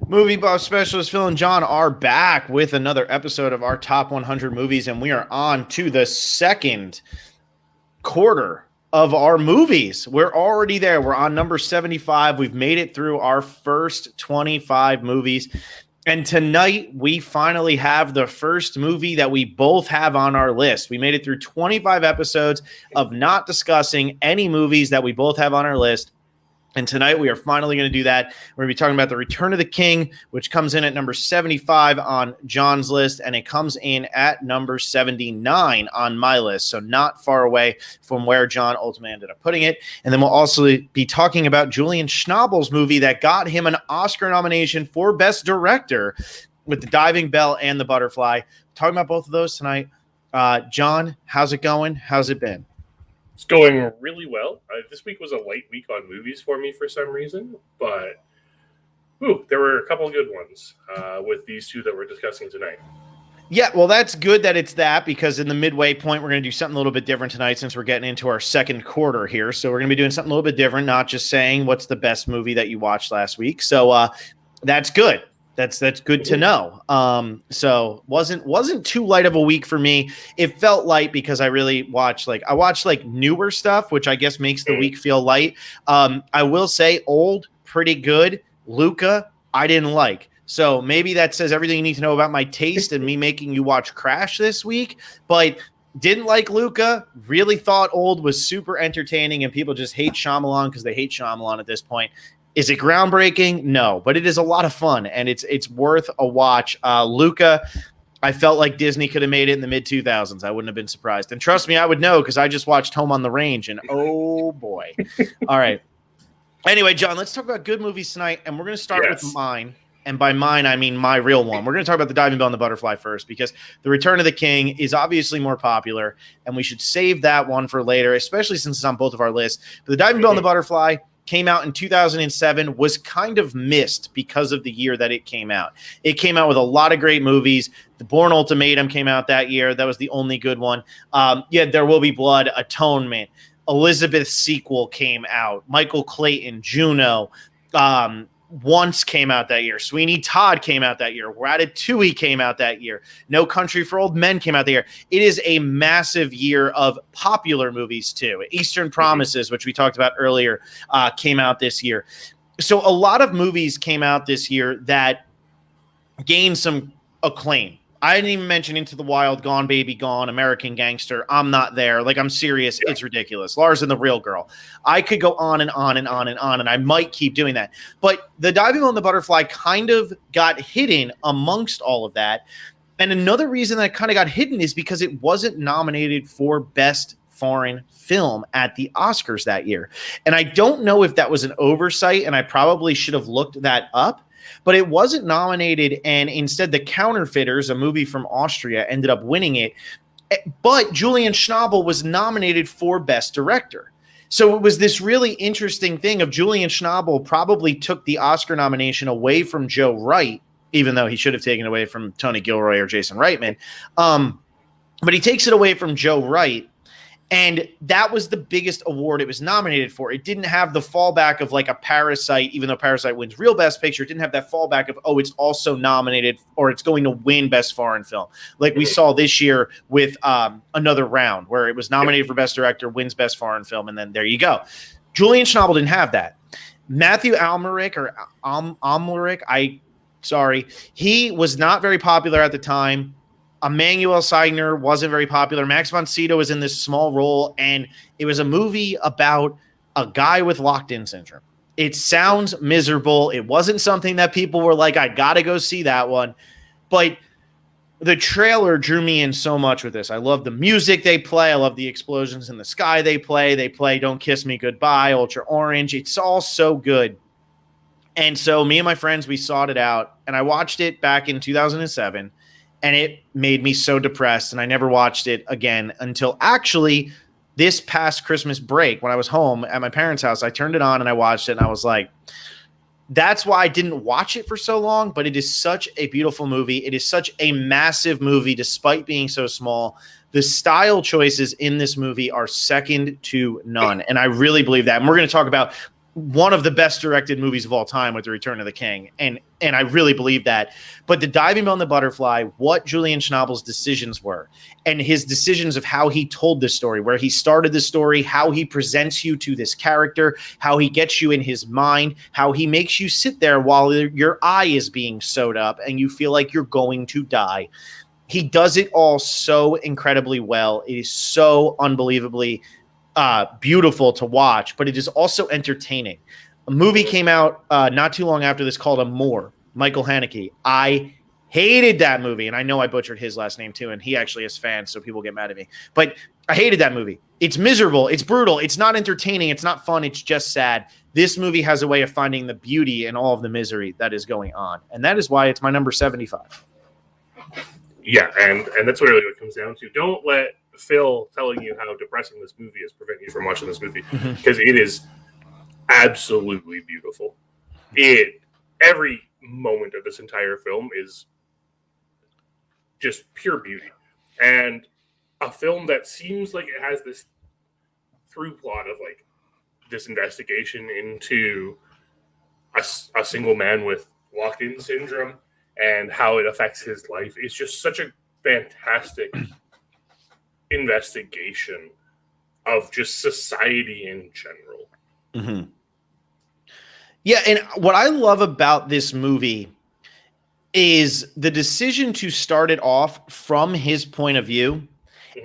Movie buff specialist Phil and John are back with another episode of our top 100 movies, and we are on to the second quarter of our movies. We're already there. We're on number 75. We've made it through our first 25 movies. And tonight, we finally have the first movie that we both have on our list. We made it through 25 episodes of not discussing any movies that we both have on our list. And tonight we are finally going to do that. We're going to be talking about The Return of the King, which comes in at number 75 on John's list, and it comes in at number 79 on my list. So not far away from where John ultimately ended up putting it. And then we'll also be talking about Julian Schnabel's movie that got him an Oscar nomination for Best Director with The Diving Bell and The Butterfly. Talking about both of those tonight. John, how's it going? How's it been? It's going really well. This week was a light week on movies for me for some reason, but there were a couple of good ones with these two that we're discussing tonight. Yeah, well, that's good that it's that, because in the midway point, we're going to do something a little bit different tonight since we're getting into our second quarter here. So we're going to be doing something a little bit different, not just saying what's the best movie that you watched last week. So that's good. That's good to know. So wasn't too light of a week for me. It felt light because I really watched newer stuff, which I guess makes the week feel light. I will say Old, pretty good. Luca, I didn't like. So maybe that says everything you need to know about my taste and me making you watch Crash this week, but didn't like Luca, really thought Old was super entertaining, and people just hate Shyamalan because they hate Shyamalan at this point. Is it groundbreaking? No, but it is a lot of fun, and it's worth a watch. Luca, I felt like Disney could have made it in the mid-2000s. I wouldn't have been surprised. And trust me, I would know because I just watched Home on the Range, and oh, boy. All right. Anyway, John, let's talk about good movies tonight, and we're going to start with mine. And by mine, I mean my real one. We're going to talk about The Diving Bell and The Butterfly first because The Return of the King is obviously more popular, and we should save that one for later, especially since it's on both of our lists. But The Diving Bell and The Butterfly came out in 2007, was kind of missed because of the year that it came out. It came out with a lot of great movies. The Bourne Ultimatum came out that year. That was the only good one. There Will Be Blood, Atonement. Elizabeth's sequel came out. Michael Clayton, Juno. Once came out that year. Sweeney Todd came out that year. Ratatouille came out that year. No Country for Old Men came out that year. It is a massive year of popular movies too. Eastern Promises, which we talked about earlier, came out this year. So a lot of movies came out this year that gained some acclaim. I didn't even mention Into the Wild, Gone Baby Gone, American Gangster. I'm Not There. Like, I'm serious. Yeah. It's ridiculous. Lars and the Real Girl. I could go on and on and on and on, and I might keep doing that. But The Diving Bell and the Butterfly kind of got hidden amongst all of that. And another reason that it kind of got hidden is because it wasn't nominated for Best Foreign Film at the Oscars that year. And I don't know if that was an oversight, and I probably should have looked that up. But it wasn't nominated, and instead The Counterfeiters, a movie from Austria, ended up winning it. But Julian Schnabel was nominated for Best Director. So it was this really interesting thing of Julian Schnabel probably took the Oscar nomination away from Joe Wright, even though he should have taken it away from Tony Gilroy or Jason Reitman. But he takes it away from Joe Wright. And that was the biggest award it was nominated for. It didn't have the fallback of like a Parasite, even though Parasite wins real Best Picture. It didn't have that fallback of, it's also nominated or it's going to win Best Foreign Film. Like we saw this year with Another Round, where it was nominated for Best Director, wins Best Foreign Film, and then there you go. Julian Schnabel didn't have that. Matthew Almeric, he was not very popular at the time. Emmanuel Seigner wasn't very popular. Max von Sydow was in this small role, and it was a movie about a guy with locked-in syndrome. It sounds miserable. It wasn't something that people were like, I got to go see that one. But the trailer drew me in so much with this. I love the music they play. I love the explosions in the sky they play. They play Don't Kiss Me Goodbye, Ultra Orange. It's all so good. And so me and my friends, we sought it out, and I watched it back in 2007. And it made me so depressed, and I never watched it again until actually this past Christmas break when I was home at my parents' house. I turned it on and I watched it, and I was like, that's why I didn't watch it for so long, but it is such a beautiful movie. It is such a massive movie despite being so small. The style choices in this movie are second to none, and I really believe that. And we're going to talk about one of the best directed movies of all time with The Return of the King. And I really believe that. But The Diving Bell and the Butterfly, what Julian Schnabel's decisions were, and his decisions of how he told this story, where he started the story, how he presents you to this character, how he gets you in his mind, how he makes you sit there while your eye is being sewed up and you feel like you're going to die. He does it all so incredibly well. It is so unbelievably beautiful to watch, but it is also entertaining. A movie came out not too long after this called Amour, Michael Haneke. I hated that movie, and I know I butchered his last name too, and he actually is fans, so people get mad at me. But I hated that movie. It's miserable. It's brutal. It's not entertaining. It's not fun. It's just sad. This movie has a way of finding the beauty in all of the misery that is going on, and that is why it's my number 75. Yeah, and that's what it really comes down to. Don't let Phil telling you how depressing this movie is prevent you from watching this movie, because it is absolutely beautiful. Every moment of this entire film is just pure beauty, and a film that seems like it has this through plot of like this investigation into a single man with locked-in syndrome and how it affects his life. It's just such a fantastic investigation of just society in general. Mm-hmm. Yeah, and what I love about this movie is the decision to start it off from his point of view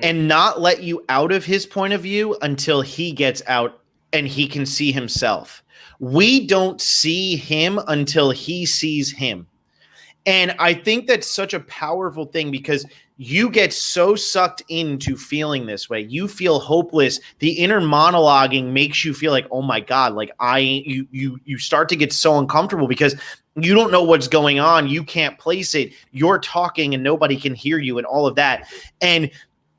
and not let you out of his point of view until he gets out and he can see himself. We don't see him until he sees him. And I think that's such a powerful thing because you get so sucked into feeling this way. You feel hopeless. The inner monologuing makes you feel like, oh my God, like you start to get so uncomfortable because you don't know what's going on. You can't place it. You're talking and nobody can hear you and all of that. And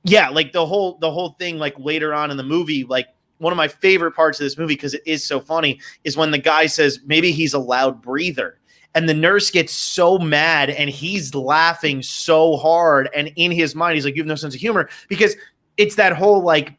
yeah, like the whole thing, like later on in the movie, like one of my favorite parts of this movie, because it is so funny, is when the guy says maybe he's a loud breather. And the nurse gets so mad and he's laughing so hard. And in his mind, he's like, you have no sense of humor, because it's that whole, like,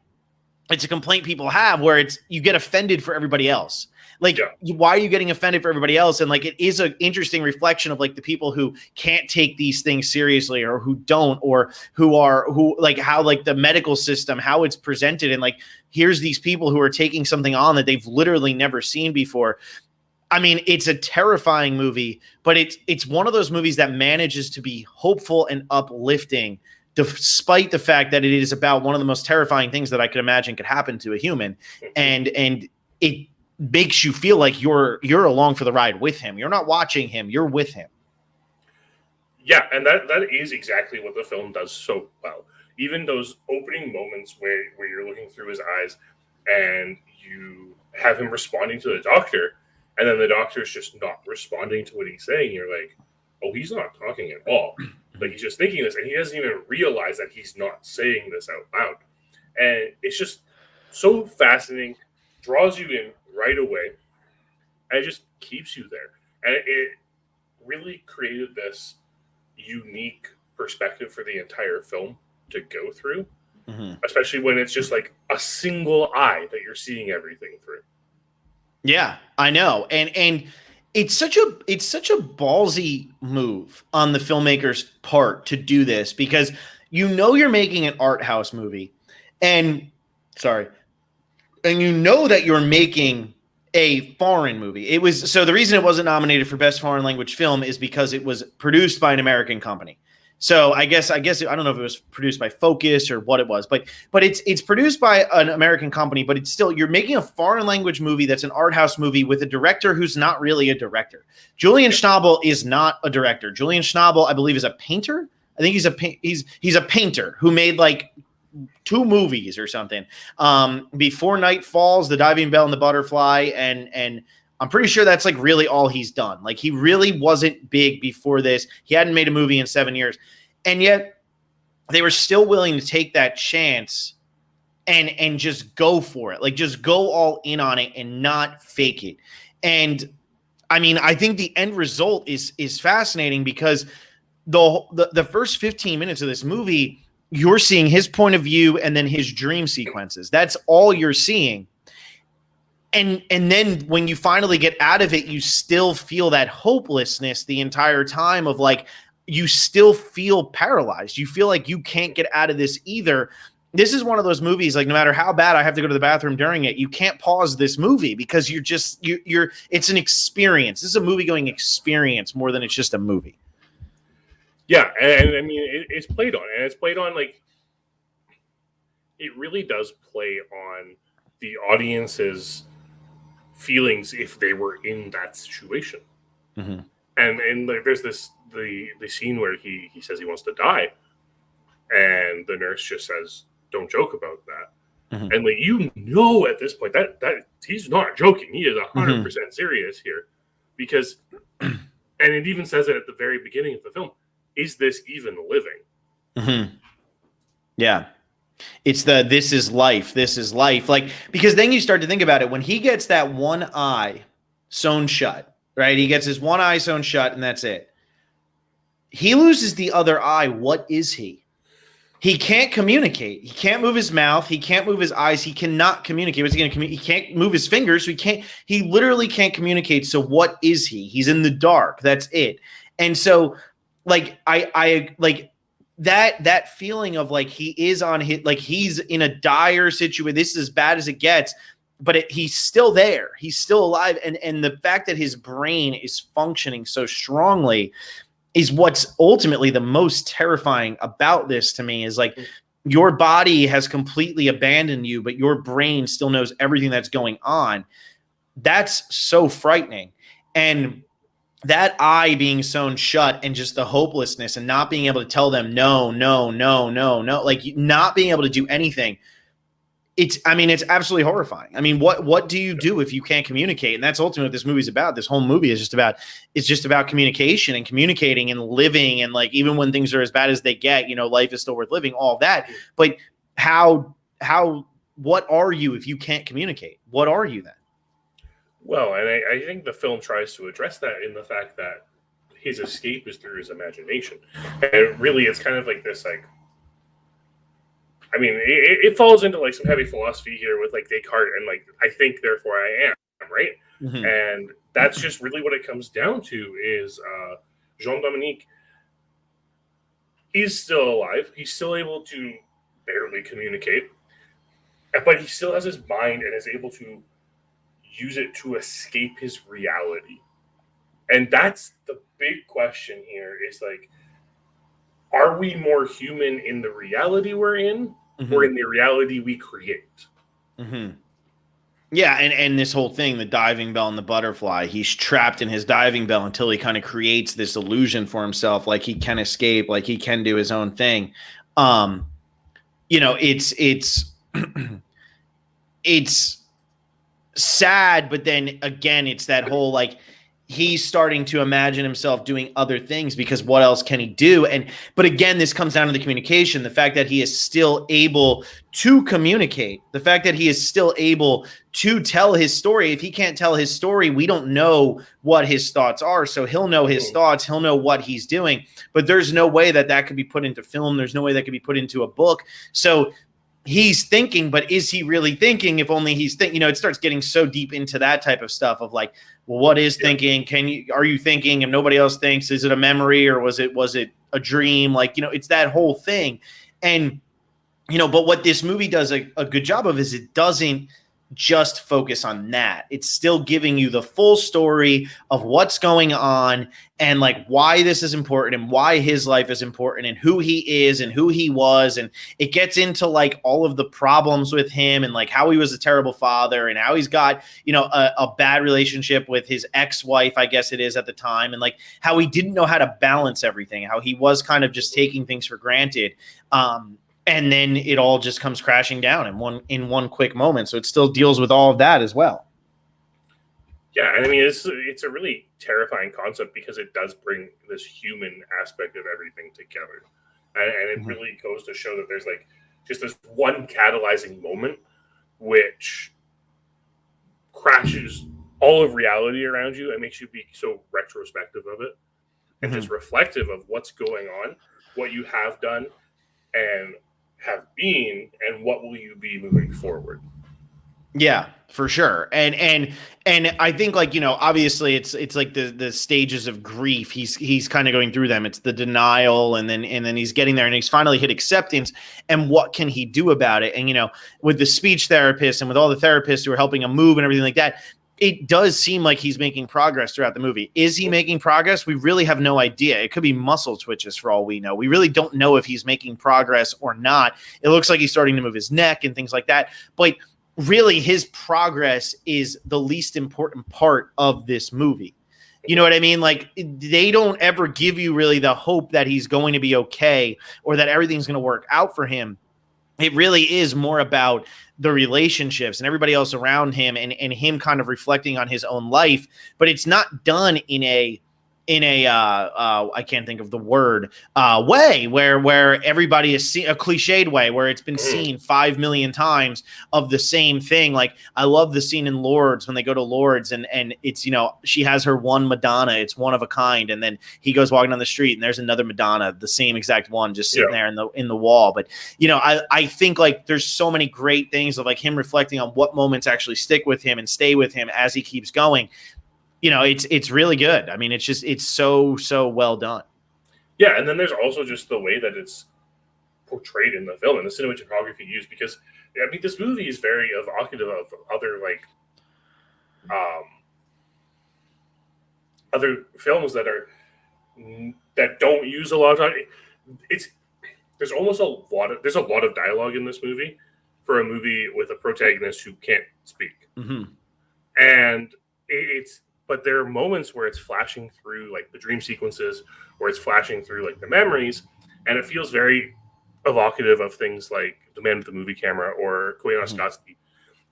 it's a complaint people have where it's, you get offended for everybody else. Like, why are you getting offended for everybody else? And like, it is an interesting reflection of like the people who can't take these things seriously or who don't, or who like how like the medical system, how it's presented. And like, here's these people who are taking something on that they've literally never seen before. I mean, it's a terrifying movie, but it's one of those movies that manages to be hopeful and uplifting, despite the fact that it is about one of the most terrifying things that I could imagine could happen to a human, and it makes you feel like you're along for the ride with him. You're not watching him; you're with him. Yeah, and that is exactly what the film does so well. Even those opening moments where you're looking through his eyes, and you have him responding to the doctor. And then the doctor's just not responding to what he's saying. You're like, oh, he's not talking at all. Like, he's just thinking this, and he doesn't even realize that he's not saying this out loud. And it's just so fascinating, draws you in right away, and it just keeps you there. And it really created this unique perspective for the entire film to go through, especially when it's just like a single eye that you're seeing everything through. Yeah, I know. And it's such a ballsy move on the filmmaker's part to do this, because you know you're making an art house movie and you know that you're making a foreign movie. So the reason it wasn't nominated for Best Foreign Language Film is because it was produced by an American company. So I guess I don't know if it was produced by Focus or what it was, but it's produced by an American company, but it's still, you're making a foreign language movie that's an art house movie with a director who's not really a director. Julian Schnabel is not a director. Julian Schnabel, I believe, is a painter. I think he's a painter who made like 2 movies or something. Before Night Falls, The Diving Bell and the Butterfly, and I'm pretty sure that's like really all he's done. Like, he really wasn't big before this. He hadn't made a movie in 7 years. And yet they were still willing to take that chance and just go for it. Like, just go all in on it and not fake it. And I mean, I think the end result is fascinating, because the first 15 minutes of this movie, you're seeing his point of view and then his dream sequences. That's all you're seeing. and then when you finally get out of it, you still feel that hopelessness the entire time of like, you still feel paralyzed. You feel like you can't get out of this either. This is one of those movies, like no matter how bad I have to go to the bathroom during it, you can't pause this movie because you're it's an experience. This is a movie going experience more than it's just a movie. Yeah, and I mean it's played on, and it's played on like, it really does play on the audience's feelings if they were in that situation. Mm-hmm. And like, there's the scene where he says he wants to die, and the nurse just says, "Don't joke about that." Mm-hmm. And like, at this point that he's not joking. He is 100% serious here, because, and it even says it at the very beginning of the film: "Is this even living?" Mm-hmm. Yeah. It's this is life. This is life. Like, because then you start to think about it. When he gets that one eye sewn shut, right? He gets his one eye sewn shut and that's it. He loses the other eye. What is he? He can't communicate. He can't move his mouth. He can't move his eyes. He cannot communicate. What's he going to communicate? He can't move his fingers. So he literally can't communicate. So what is he? He's in the dark. That's it. And so like, I like, that feeling of like he is on his, like he's in a dire situation. This is as bad as it gets, but he's still there. He's still alive. And the fact that his brain is functioning so strongly is what's ultimately the most terrifying about this to me, is like your body has completely abandoned you, but your brain still knows everything that's going on. That's so frightening. And that eye being sewn shut and just the hopelessness and not being able to tell them no, like not being able to do anything. It's absolutely horrifying. I mean, what do you do if you can't communicate? And that's ultimately what this movie's about. This whole movie is just about communication and communicating and living. And like, even when things are as bad as they get, life is still worth living, all of that. But what are you if you can't communicate? What are you then? Well, and I think the film tries to address that in the fact that his escape is through his imagination. And really, it's kind of like this, like, I mean, it falls into like some heavy philosophy here with like Descartes and like, I think, therefore I am, right? Mm-hmm. And that's just really what it comes down to is Jean-Dominique is still alive. He's still able to barely communicate, but he still has his mind and is able to use it to escape his reality. And that's the big question here, is like, are we more human in the reality we're in, mm-hmm. or in the reality we create? Mm-hmm. Yeah, and this whole thing, the diving bell and the butterfly, he's trapped in his diving bell until he kind of creates this illusion for himself, like he can escape, like he can do his own thing. It's sad, but then again, it's that whole like he's starting to imagine himself doing other things, because what else can he do? But again, this comes down to the communication, the fact that he is still able to communicate, the fact that he is still able to tell his story. If he can't tell his story, we don't know what his thoughts are. So he'll know his thoughts, he'll know what he's doing, but there's no way that could be put into film. There's no way that could be put into a book. So he's thinking, but is he really thinking? If only he's thinking, it starts getting so deep into that type of stuff of like, well, what is thinking? Are you thinking and nobody else thinks? Is it a memory, or was it a dream? Like, it's that whole thing. And, but what this movie does a good job of is it doesn't just focus on that. It's still giving you the full story of what's going on and like why this is important and why his life is important and who he is and who he was. And it gets into like all of the problems with him and like how he was a terrible father and how he's got, a bad relationship with his ex-wife, I guess it is at the time. And like how he didn't know how to balance everything, how he was kind of just taking things for granted. And then it all just comes crashing down in one quick moment. So it still deals with all of that as well. Yeah, and I mean, it's a really terrifying concept because it does bring this human aspect of everything together. And it mm-hmm. really goes to show that there's like just this one catalyzing moment which crashes all of reality around you and makes you be so retrospective of it and mm-hmm. just reflective of what's going on, what you have done, and have been, and what will you be moving forward. Yeah, for sure. And I think, like, obviously it's like the stages of grief. He's kind of going through them. It's the denial, and then he's getting there, and he's finally hit acceptance. And what can he do about it? And with the speech therapist and with all the therapists who are helping him move and everything like that, it does seem like he's making progress throughout the movie. Is he making progress? We really have no idea. It could be muscle twitches for all we know. We really don't know if he's making progress or not. It looks like he's starting to move his neck and things like that. But really, his progress is the least important part of this movie. You know what I mean? Like, they don't ever give you really the hope that he's going to be okay or that everything's going to work out for him. It really is more about the relationships and everybody else around him, and him kind of reflecting on his own life. But it's not done in a I can't think of the word, way where everybody is a cliched way where it's been seen 5 million times of the same thing. Like, I love the scene in Lourdes when they go to Lourdes, and it's, she has her one Madonna, it's one of a kind, and then he goes walking down the street and there's another Madonna, the same exact one, just sitting there in the wall. But I think, like, there's so many great things of, like, him reflecting on what moments actually stick with him and stay with him as he keeps going. It's really good. I mean, it's so well done. Yeah, and then there's also just the way that it's portrayed in the film and the cinematography used, because I mean, this movie is very evocative of other, like, other films that don't use a lot of time. There's a lot of dialogue in this movie for a movie with a protagonist who can't speak, and but there are moments where it's flashing through, like, the dream sequences, or it's flashing through, like, the memories, and it feels very evocative of things like The Man with the Movie Camera or Koyaanisqatsi,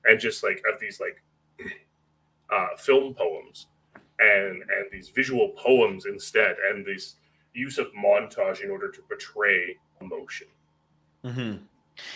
and just, like, of these, like, film poems and these visual poems instead, and this use of montage in order to portray emotion.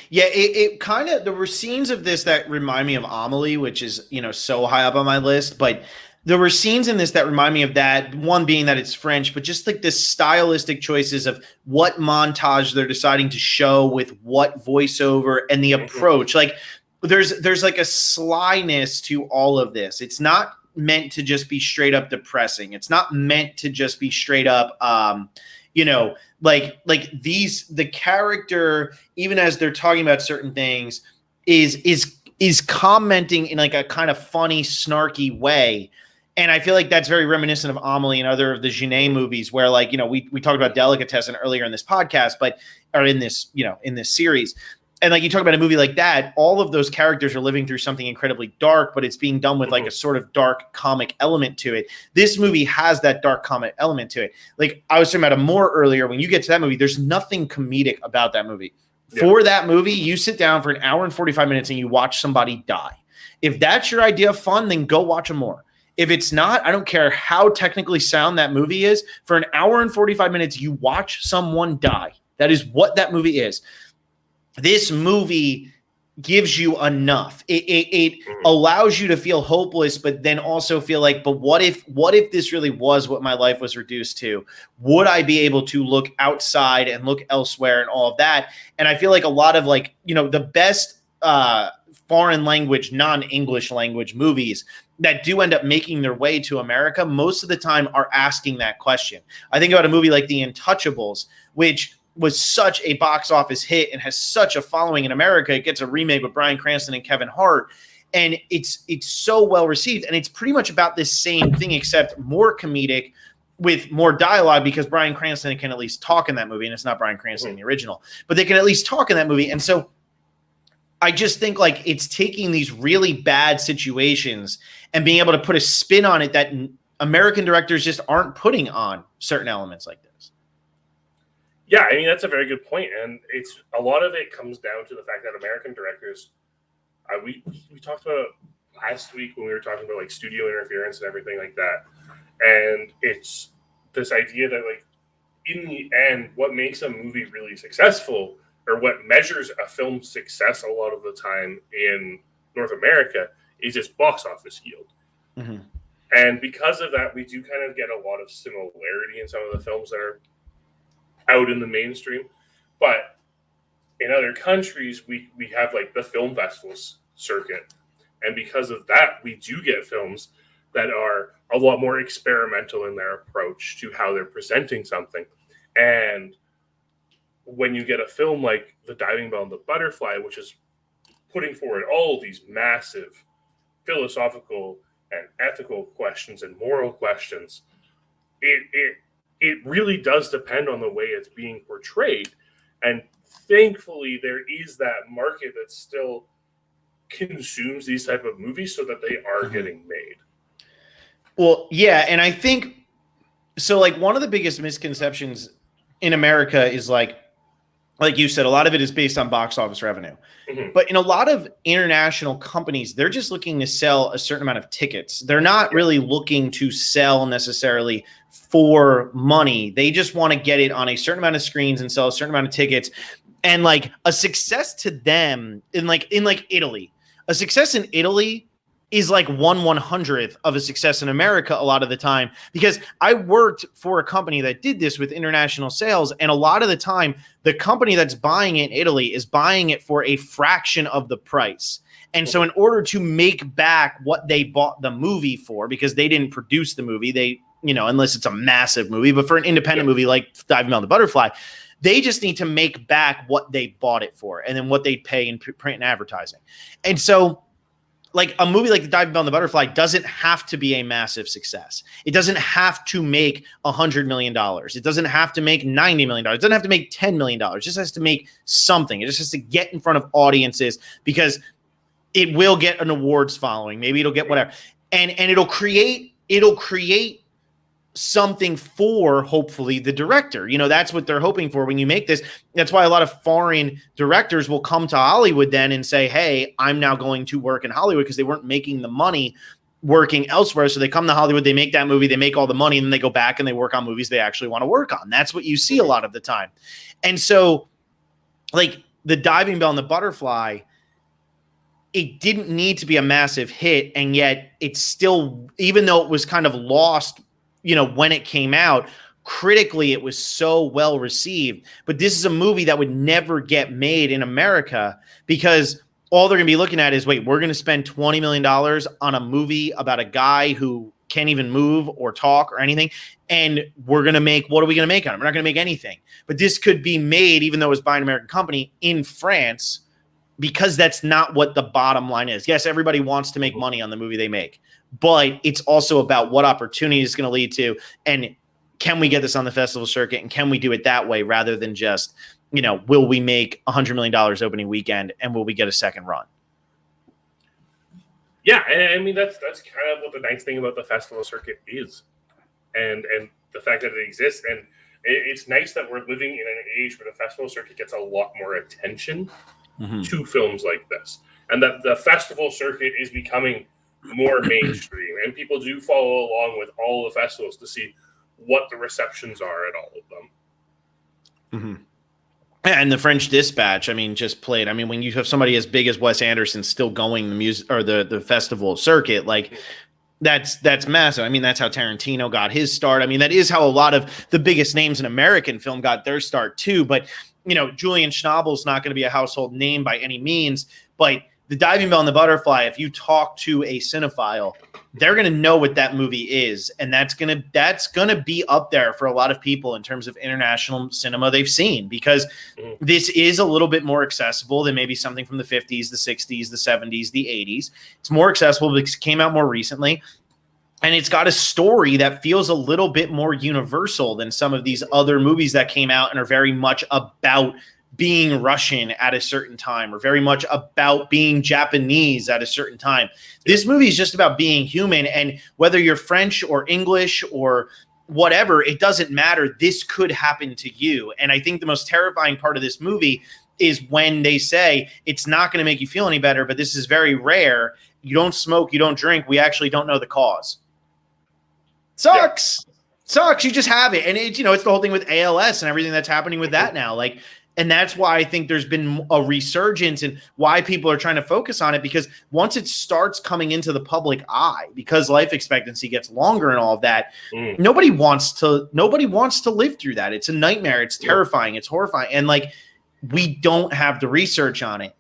Yeah, it kind of, there were scenes of this that remind me of Amelie, which is, so high up on my list, but there were scenes in this that remind me of that, one being that it's French, but just, like, this stylistic choices of what montage they're deciding to show with what voiceover and the approach. Like, there's like a slyness to all of this. It's not meant to just be straight up depressing. It's not meant to just be straight up, the character, even as they're talking about certain things, is commenting in, like, a kind of funny, snarky way. And I feel like that's very reminiscent of Amelie and other of the Genet movies, where, like, we talked about Delicatessen earlier in this podcast, or in this, in this series. And, like, you talk about a movie like that, all of those characters are living through something incredibly dark, but it's being done with, like, a sort of dark comic element to it. This movie has that dark comic element to it. Like, I was talking about Amour earlier. When you get to that movie, there's nothing comedic about that movie. Yeah. For that movie, you sit down for an hour and 45 minutes and you watch somebody die. If that's your idea of fun, then go watch Amour. If it's not, I don't care how technically sound that movie is. For an hour and 45 minutes, you watch someone die. That is what that movie is. This movie gives you enough. It allows you to feel hopeless, but then also feel like, but what if this really was what my life was reduced to? Would I be able to look outside and look elsewhere and all of that? And I feel like a lot of, like, the best foreign language, non-English language movies that do end up making their way to America, most of the time are asking that question. I think about a movie like The Untouchables, which was such a box office hit and has such a following in America. It gets a remake with Bryan Cranston and Kevin Hart, and it's so well received. And it's pretty much about this same thing, except more comedic with more dialogue, because Bryan Cranston can at least talk in that movie, and it's not Bryan Cranston in the original, but they can at least talk in that movie. And so I just think, like, it's taking these really bad situations and being able to put a spin on it that American directors just aren't putting on certain elements like this. Yeah, I mean, that's a very good point, and it's a lot of it comes down to the fact that American directors, we talked about it last week when we were talking about, like, studio interference and everything like that, and it's this idea that, like, in the end, what makes a movie really successful, or what measures a film's success a lot of the time in North America, is its box office yield. And because of that, we do kind of get a lot of similarity in some of the films that are out in the mainstream. But in other countries, we have, like, the film festivals circuit, And because of that, we do get films that are a lot more experimental in their approach to how they're presenting something. And when you get a film like The Diving Bell and the Butterfly, which is putting forward all these massive philosophical and ethical questions and moral questions, it really does depend on the way it's being portrayed. And thankfully, there is that market that still consumes these type of movies so that they are getting made. Well, yeah, and I think so. Like, one of the biggest misconceptions in America is like you said, a lot of it is based on box office revenue. Mm-hmm. But in a lot of international companies, they're just looking to sell a certain amount of tickets. They're not really looking to sell necessarily for money. They just want to get it on a certain amount of screens and sell a certain amount of tickets. And like a success to them in Italy, a success in Italy is like 1/100th of a success in America a lot of the time, because I worked for a company that did this with international sales. And a lot of the time, the company that's buying it in Italy is buying it for a fraction of the price. And so in order to make back what they bought the movie for, because they didn't produce the movie, they, unless it's a massive movie, but for an independent movie like Diving Bell and the Butterfly, they just need to make back what they bought it for and then what they pay in print and advertising. And so like a movie like The Diving Bell and the Butterfly doesn't have to be a massive success. It doesn't have to make $100 million. It doesn't have to make $90 million. It doesn't have to make $10 million. It just has to make something. It just has to get in front of audiences, because it will get an awards following. Maybe it'll get whatever. And it'll create something for, hopefully, the director. That's what they're hoping for when you make this. That's why a lot of foreign directors will come to Hollywood then and say, hey, I'm now going to work in Hollywood, because they weren't making the money working elsewhere. So they come to Hollywood, they make that movie, they make all the money, and then they go back and they work on movies they actually want to work on. That's what you see a lot of the time. And so like The Diving Bell and the Butterfly, it didn't need to be a massive hit. And yet it's still, even though it was kind of lost when it came out, critically, it was so well received. But this is a movie that would never get made in America, because all they're going to be looking at is, wait, we're going to spend $20 million on a movie about a guy who can't even move or talk or anything. And we're going to make, what are we going to make on it? We're not going to make anything. But this could be made, even though it was by an American company, in France, because that's not what the bottom line is. Yes, everybody wants to make money on the movie they make, but it's also about what opportunity it's going to lead to, and can we get this on the festival circuit, and can we do it that way rather than just, will we make $100 million opening weekend, and will we get a second run? Yeah, and I mean that's kind of what the nice thing about the festival circuit is, and the fact that it exists, and it's nice that we're living in an age where the festival circuit gets a lot more attention to films like this, and that the festival circuit is becoming more mainstream, and people do follow along with all the festivals to see what the receptions are at all of them. And the French Dispatch, just played. When you have somebody as big as Wes Anderson still going the music or the festival circuit, like that's massive. That's how Tarantino got his start. That is how a lot of the biggest names in American film got their start too. But Julian Schnabel's not going to be a household name by any means, but The Diving Bell and the Butterfly, if you talk to a cinephile, they're going to know what that movie is, and that's going to be up there for a lot of people in terms of international cinema they've seen, because this is a little bit more accessible than maybe something from the 50s, the 60s, the 70s, the 80s. It's more accessible because it came out more recently, and it's got a story that feels a little bit more universal than some of these other movies that came out and are very much about being Russian at a certain time, or very much about being Japanese at a certain time. This movie is just about being human, and whether you're French or English or whatever, it doesn't matter. This could happen to you. And I think the most terrifying part of this movie is when they say it's not going to make you feel any better, but this is very rare. You don't smoke, you don't drink. We actually don't know the cause. Sucks. You just have it. And it's, it's the whole thing with ALS and everything that's happening with that now. And that's why I think there's been a resurgence, and why people are trying to focus on it, because once it starts coming into the public eye, because life expectancy gets longer and all of that, nobody wants to live through that. It's a nightmare. It's terrifying. It's horrifying. And we don't have the research on it.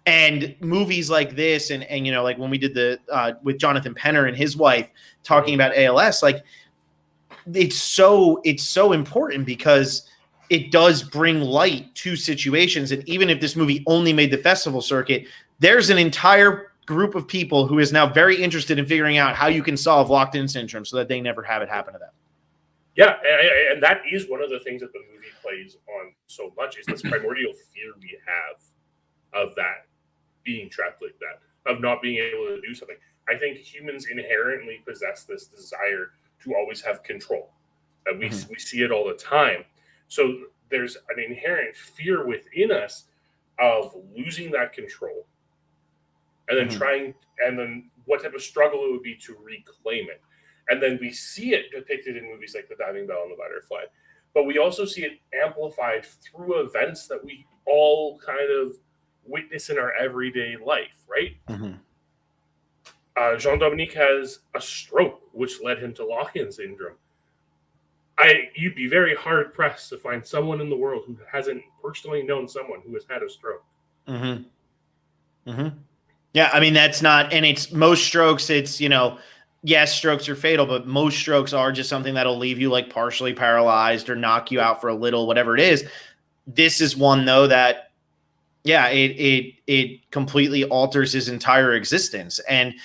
And movies like this, and you know, like when we did the with Jonathan Penner and his wife talking about ALS, like it's so important because it does bring light to situations. And even if this movie only made the festival circuit, there's an entire group of people who is now very interested in figuring out how you can solve locked-in syndrome so that they never have it happen to them. Yeah, and that is one of the things that the movie plays on so much is this primordial fear we have of that being trapped like that, of not being able to do something. I think humans inherently possess this desire to always have control. And we see it all the time. So there's an inherent fear within us of losing that control and then and then what type of struggle it would be to reclaim it. And then we see it depicted in movies like The Diving Bell and The Butterfly. But we also see it amplified through events that we all kind of witness in our everyday life, right? Jean-Dominique has a stroke, which led him to lock-in syndrome. You'd be very hard-pressed to find someone in the world who hasn't personally known someone who has had a stroke. Yeah, I mean, that's not, and it's most strokes, it's, you know, yes, strokes are fatal, but most strokes are just something that'll leave you like partially paralyzed or knock you out for a little, whatever it is. This is one though that, yeah, it completely alters his entire existence. And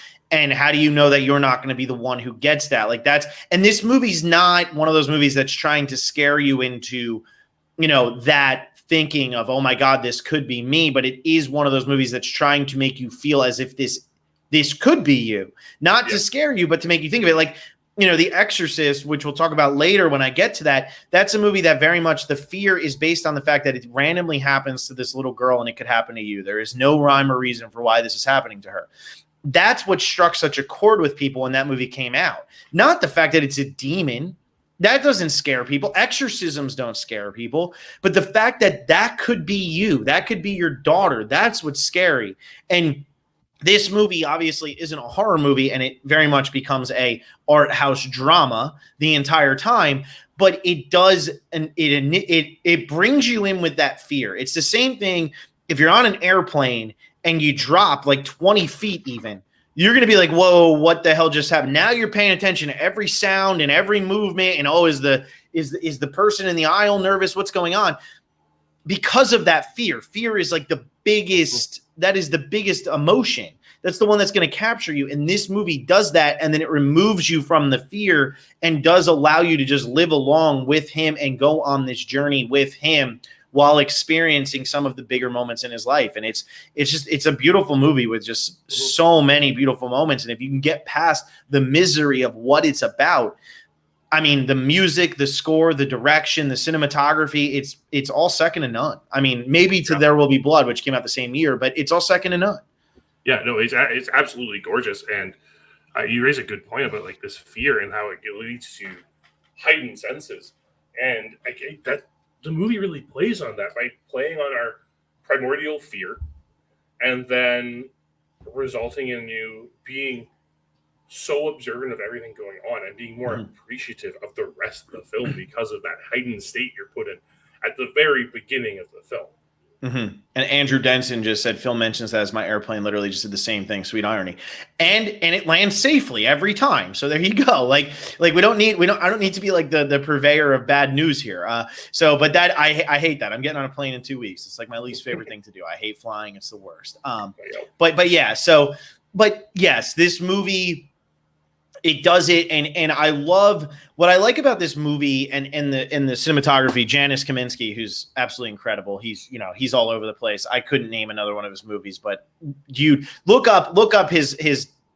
how do you know that you're not going to be the one who gets that? Like and this movie's not one of those movies that's trying to scare you into, you know, that thinking of, oh my God, this could be me. But it is one of those movies that's trying to make you feel as if this could be you, not to scare you, but to make you think of it. Like, you know, The Exorcist, which we'll talk about later when I get to that, that's a movie that very much the fear is based on the fact that it randomly happens to this little girl and it could happen to you. There is no rhyme or reason for why this is happening to her. That's what struck such a chord with people when that movie came out. Not the fact that it's a demon. That doesn't scare people. Exorcisms don't scare people. But the fact that that could be you, that could be your daughter, that's what's scary. And this movie obviously isn't a horror movie, and it very much becomes a art house drama the entire time. But it does, and it brings you in with that fear. It's the same thing if you're on an airplane and you drop like 20 feet even, you're going to be like, whoa, what the hell just happened? Now you're paying attention to every sound and every movement. And is the person in the aisle nervous? What's going on? Because of that fear. Fear is like the biggest emotion. That's the one that's going to capture you. And this movie does that. And then it removes you from the fear and does allow you to just live along with him and go on this journey with him while experiencing some of the bigger moments in his life. And it's a beautiful movie with just so many beautiful moments. And if you can get past the misery of what it's about, I mean, the music, the score, the direction, the cinematography, it's all second to none. I mean, maybe to There Will Be Blood, which came out the same year, but it's all second to none. Yeah, no, it's absolutely gorgeous. And you raise a good point about like this fear and how it leads to heightened senses. And that the movie really plays on that by playing on our primordial fear and then resulting in you being so observant of everything going on and being more appreciative of the rest of the film because of that heightened state you're put in at the very beginning of the film. And Andrew Denson just said, Phil mentions that as my airplane literally just did the same thing. Sweet irony. And it lands safely every time. So there you go. Like I don't need to be like the purveyor of bad news here. But that I hate that. I'm getting on a plane in 2 weeks. It's like my least favorite thing to do. I hate flying. It's the worst. But yes, this movie, it does it, and I love what I like about this movie and the cinematography. Janusz Kaminski, who's absolutely incredible. He's all over the place. I couldn't name another one of his movies, but you look up his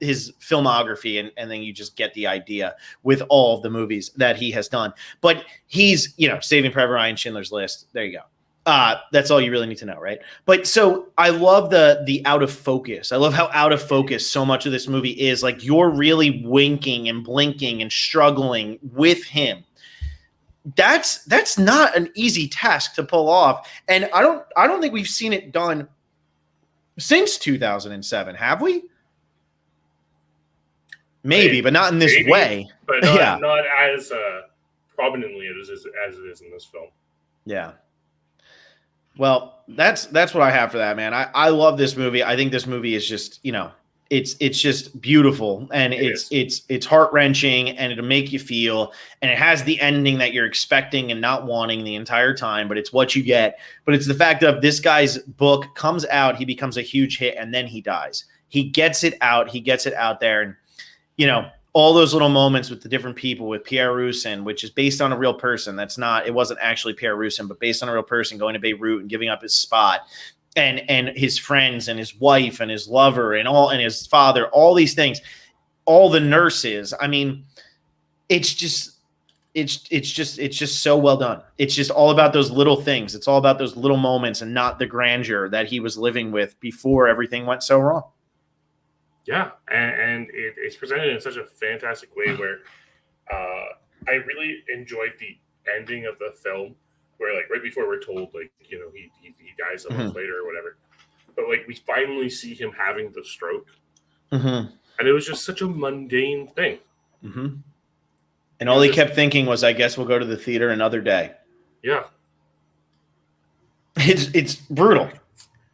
filmography and then you just get the idea with all of the movies that he has done. But he's Saving Private Ryan, Schindler's List. There you go. That's all you really need to know, right? But so I love the out of focus. I love how out of focus so much of this movie is. Like you're really winking and blinking and struggling with him. That's not an easy task to pull off. And I don't think we've seen it done since 2007, have we? Maybe, but not in this way. But not as prominently as it is in this film. Yeah. Well, that's what I have for that, man. I love this movie. I think this movie is just, it's just beautiful, and it's heart-wrenching, and it'll make you feel, and it has the ending that you're expecting and not wanting the entire time, but it's what you get. But it's the fact of this guy's book comes out, he becomes a huge hit, and then he dies. He gets it out there, and all those little moments with the different people, with Pierre Roussin, which is based on a real person. It wasn't actually Pierre Roussin, but based on a real person going to Beirut and giving up his spot, and his friends and his wife and his lover and his father, all these things, all the nurses. I mean, it's just so well done. It's just all about those little things. It's all about those little moments and not the grandeur that he was living with before everything went so wrong. Yeah, and it's presented in such a fantastic way where I really enjoyed the ending of the film, where like right before we're told like he dies a month later or whatever, but like we finally see him having the stroke, and it was just such a mundane thing. And all he kept thinking was, "I guess we'll go to the theater another day." Yeah, it's brutal.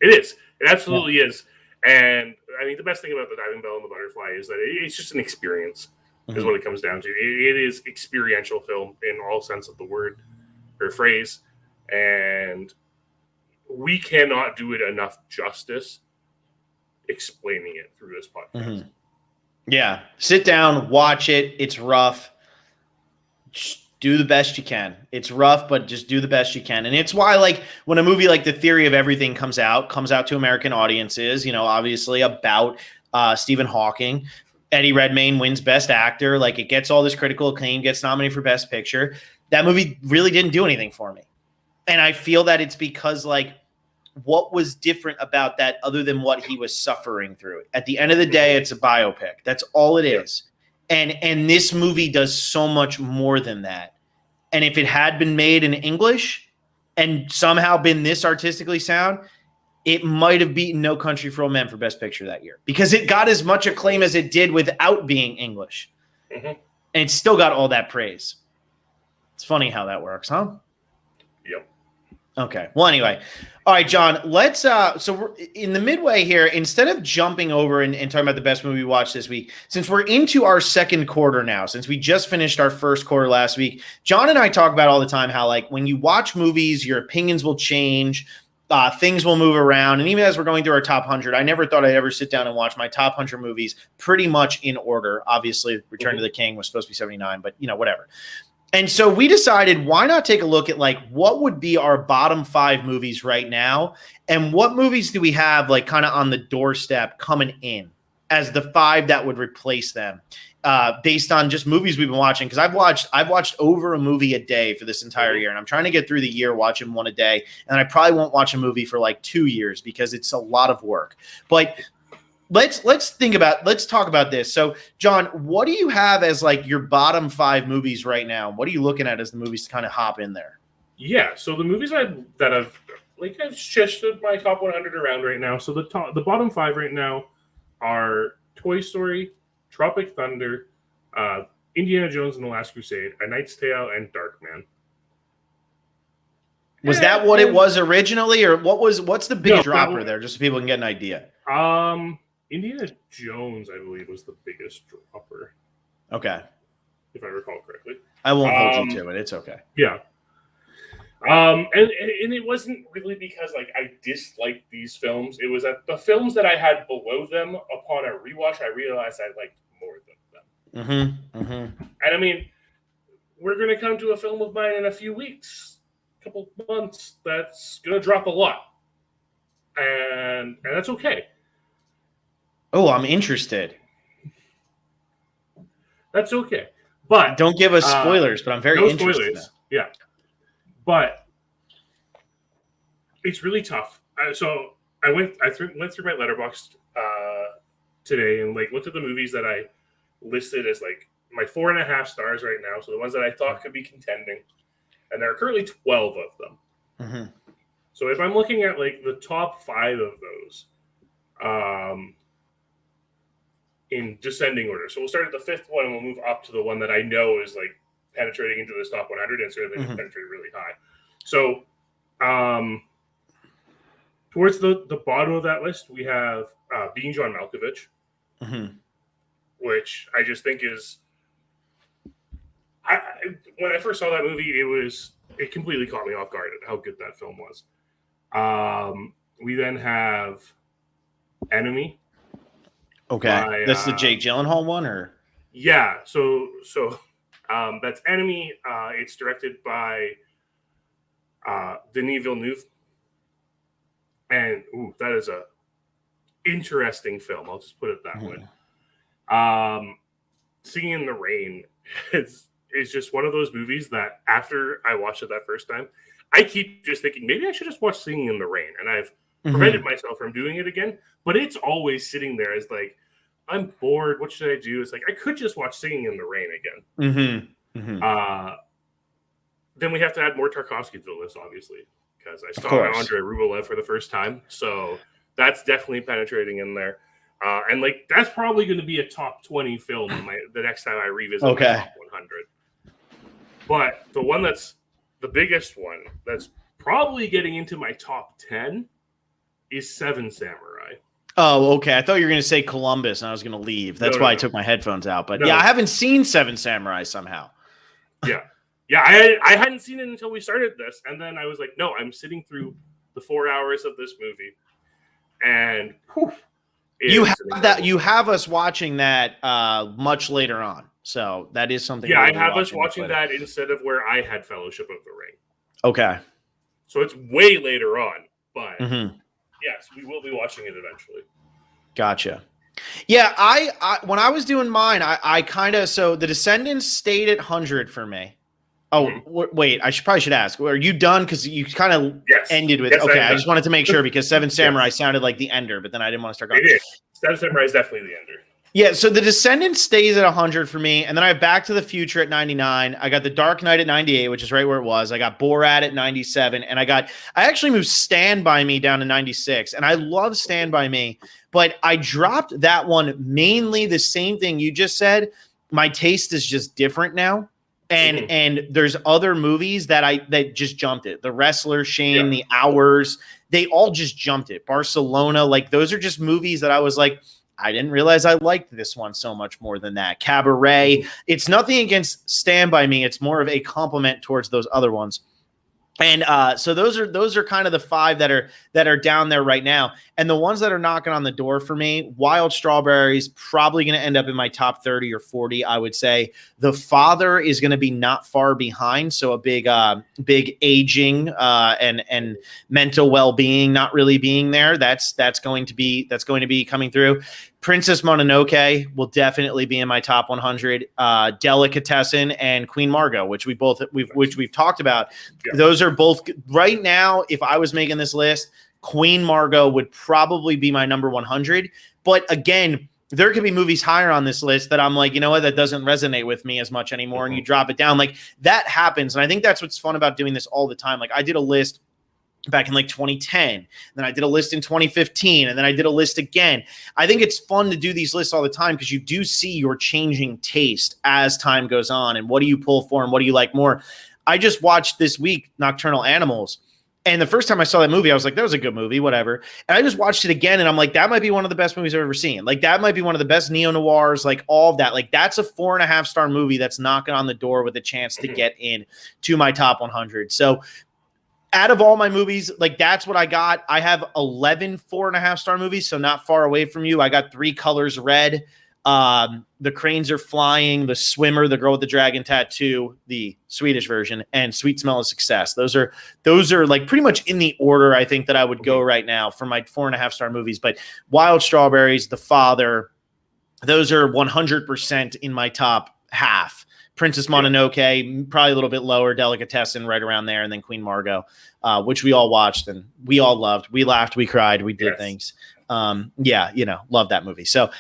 It is. It absolutely is. And I mean, the best thing about the Diving Bell and the Butterfly is that it's just an experience, is what it comes down to. It is experiential film in all sense of the word or phrase. And we cannot do it enough justice explaining it through this podcast. Yeah. Sit down, watch it. It's rough. Just do the best you can. It's rough, but just do the best you can. And it's why, like, when a movie like The Theory of Everything comes out to American audiences, obviously about Stephen Hawking, Eddie Redmayne wins Best Actor. Like, it gets all this critical acclaim, gets nominated for Best Picture. That movie really didn't do anything for me. And I feel that it's because, like, what was different about that other than what he was suffering through? At the end of the day, it's a biopic. That's all it is. And this movie does so much more than that. And if it had been made in English and somehow been this artistically sound, it might have beaten No Country for Old Men for Best Picture that year, because it got as much acclaim as it did without being English. And it still got all that praise. It's funny how that works, huh? Yep. Okay. Well, anyway. All right, John, let's so we're in the midway here. Instead of jumping over and talking about the best movie we watched this week, since we're into our second quarter now, since we just finished our first quarter last week, John and I talk about all the time how, like, when you watch movies, your opinions will change, things will move around. And even as we're going through our top 100, I never thought I'd ever sit down and watch my top 100 movies pretty much in order. Obviously, Return to the King was supposed to be 79, but whatever. And so we decided, why not take a look at, like, what would be our bottom 5 movies right now, and what movies do we have, like, kind of on the doorstep coming in as the 5 that would replace them, based on just movies we've been watching. Because I've watched over a movie a day for this entire year, and I'm trying to get through the year watching one a day, and I probably won't watch a movie for like 2 years because it's a lot of work. But let's talk about this. So, John, what do you have as, like, your bottom 5 movies right now? What are you looking at as the movies to kind of hop in there? Yeah, so the movies I've shifted my top 100 around right now. So the bottom 5 right now are Toy Story, Tropic Thunder, Indiana Jones and the Last Crusade, A Knight's Tale, and Darkman. Was that what it was originally, or what's the big dropper there, just so people can get an idea? Indiana Jones, I believe, was the biggest dropper. Okay. If I recall correctly. I won't hold you to it. It's okay. Yeah. And it wasn't really because, like, I disliked these films. It was that the films that I had below them, upon a rewatch, I realized I liked more than them. And I mean, we're going to come to a film of mine in a few weeks, a couple months, that's going to drop a lot. And that's okay. Oh, I'm interested. That's okay. But don't give us spoilers, but I'm very interested. Spoilers. Yeah. But it's really tough. So I went through my Letterboxd today and, like, looked at the movies that I listed as, like, my 4.5 stars right now. So the ones that I thought could be contending, and there are currently 12 of them. So if I'm looking at, like, the top 5 of those, in descending order. So we'll start at the 5th one and we'll move up to the one that I know is, like, penetrating into this top 100 and certainly penetrated really high. So Towards the bottom of that list, we have Being John Malkovich, which I just think is. When I first saw that movie, it completely caught me off guard at how good that film was. We then have Enemy. Okay, that's the Jake Gyllenhaal one, or yeah. So that's Enemy. It's directed by Denis Villeneuve, and that is a interesting film. I'll just put it that way. Singing in the Rain is just one of those movies that after I watched it that first time, I keep just thinking maybe I should just watch Singing in the Rain, and I've prevented myself from doing it again. But it's always sitting there as like, I'm bored. What should I do? It's like I could just watch Singing in the Rain again. Then we have to add more Tarkovsky to the list, obviously, because I saw Andrei Rublev for the first time, so that's definitely penetrating in there. And like that's probably going to be a top 20 film the next time I revisit my top 100. But the one that's the biggest one that's probably getting into my top 10 is Seven Samurai. Oh, okay. I thought you were going to say Columbus, and I was going to leave. That's why I took my headphones out. But yeah, I haven't seen Seven Samurai somehow. Yeah. I hadn't seen it until we started this, and then I was like, no, I'm sitting through the 4 hours of this movie, and you have us watching that much later on. So that is something. Yeah, I have us watching that instead of where I had Fellowship of the Ring. Okay. So it's way later on, but yes, we will be watching it eventually. Gotcha. Yeah, I when I was doing mine, I kind of The Descendants stayed at 100 for me. Oh, wait, I should ask. Are you done? Because you kind of ended with okay. I just wanted to make sure because Seven Samurai sounded like the ender, but then I didn't want to start going. It is. Seven Samurai is definitely the ender. Yeah, so The Descendants stays at 100 for me, and then I have Back to the Future at 99. I got The Dark Knight at 98, which is right where it was. I got Borat at 97, and I actually moved Stand By Me down to 96, and I love Stand By Me, but I dropped that one mainly the same thing you just said. My taste is just different now, and there's other movies that just jumped it. The Wrestler, Shane, The Hours, they all just jumped it. Barcelona, like those are just movies that I was like, I didn't realize I liked this one so much more than that. Cabaret. It's nothing against Stand By Me. It's more of a compliment towards those other ones. And so those are kind of the five that are down there right now. And the ones that are knocking on the door for me, Wild Strawberries, probably going to end up in my top 30 or 40, I would say. The Father is going to be not far behind. So a big aging and mental well-being not really being there. That's going to be coming through. Princess Mononoke will definitely be in my top 100. Delicatessen and Queen Margot, which we've talked about. Yeah. Those are both right now. If I was making this list, Queen Margot would probably be my number 100. But again, there could be movies higher on this list that I'm like, you know what, that doesn't resonate with me as much anymore. And you drop it down. Like that happens. And I think that's what's fun about doing this all the time. Like I did a list back in like 2010, then I did a list in 2015, and then I did a list again. I think it's fun to do these lists all the time because you do see your changing taste as time goes on, and what do you pull for and what do you like more. I just watched this week Nocturnal Animals, and the first time I saw that movie, I was like, that was a good movie, whatever. And I just watched it again, and I'm like, that might be one of the best movies I've ever seen. Like, that might be one of the best neo-noirs, like all of that. Like, that's a 4.5-star movie that's knocking on the door with a chance to get in to my top 100. So out of all my movies, like that's what I got. I have 11 4.5-star movies, so not far away from you. I got 3 Colors Red, The Cranes Are Flying, The Swimmer, The Girl with the Dragon Tattoo, the Swedish version, and Sweet Smell of Success. Those are like pretty much in the order I think that I would go right now for my 4.5-star movies. But Wild Strawberries, The Father, those are 100% in my top half. Princess Mononoke, probably a little bit lower. Delicatessen, right around there. And then Queen Margot, which we all watched and we all loved. We laughed, we cried, we did things. Love that movie. So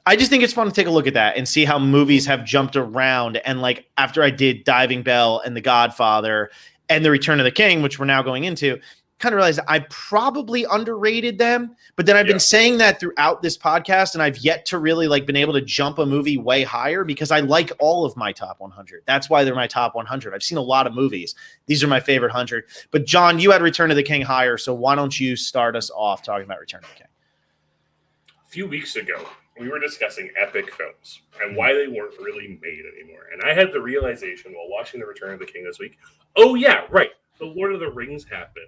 I just think it's fun to take a look at that and see how movies have jumped around. And like after I did Diving Bell and The Godfather and The Return of the King, which we're now going into, kind of realized I probably underrated them, but then I've been saying that throughout this podcast, and I've yet to really like been able to jump a movie way higher because I like all of my top 100. That's why they're my top 100. I've seen a lot of movies. These are my favorite 100. But John, you had Return of the King higher, so why don't you start us off talking about Return of the King? A few weeks ago, we were discussing epic films and why they weren't really made anymore. And I had the realization while watching The Return of the King this week, oh yeah, right, The Lord of the Rings happened.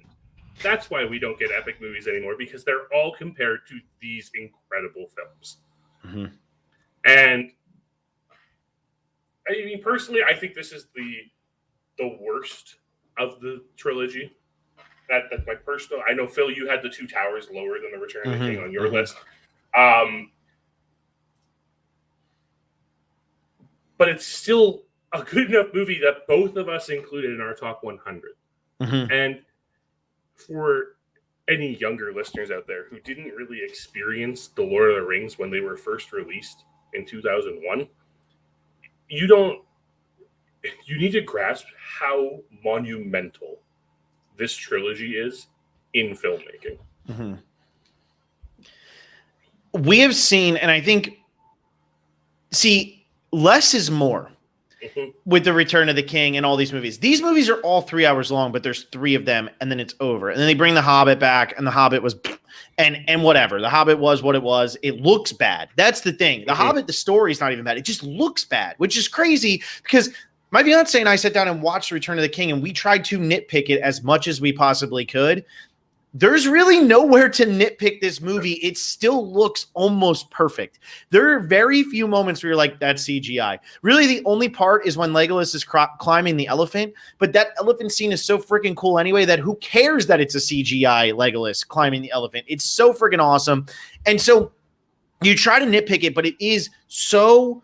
That's why we don't get epic movies anymore, because they're all compared to these incredible films. Mm-hmm. And I mean, personally, I think this is the worst of the trilogy. That's my personal. I know, Phil, you had The Two Towers lower than The Return of the King on your list. But it's still a good enough movie that both of us included in our top 100. Mm-hmm. And for any younger listeners out there who didn't really experience The Lord of the Rings when they were first released in 2001, you need to grasp how monumental this trilogy is in filmmaking. Mm-hmm. We have seen, and I think, less is more with The Return of the King and all these movies. These movies are all 3 hours long, but there's 3 of them, and then it's over. And then they bring The Hobbit back, and The Hobbit was and whatever. The Hobbit was what it was. It looks bad. That's the thing. The Hobbit, the story is not even bad. It just looks bad, which is crazy because my fiance and I sat down and watched Return of the King, and we tried to nitpick it as much as we possibly could. There's really nowhere to nitpick this movie. It still looks almost perfect. There are very few moments where you're like, that's CGI. Really, the only part is when Legolas is climbing the elephant, but that elephant scene is so freaking cool anyway that who cares that it's a CGI Legolas climbing the elephant? It's so freaking awesome. And so you try to nitpick it, but it's so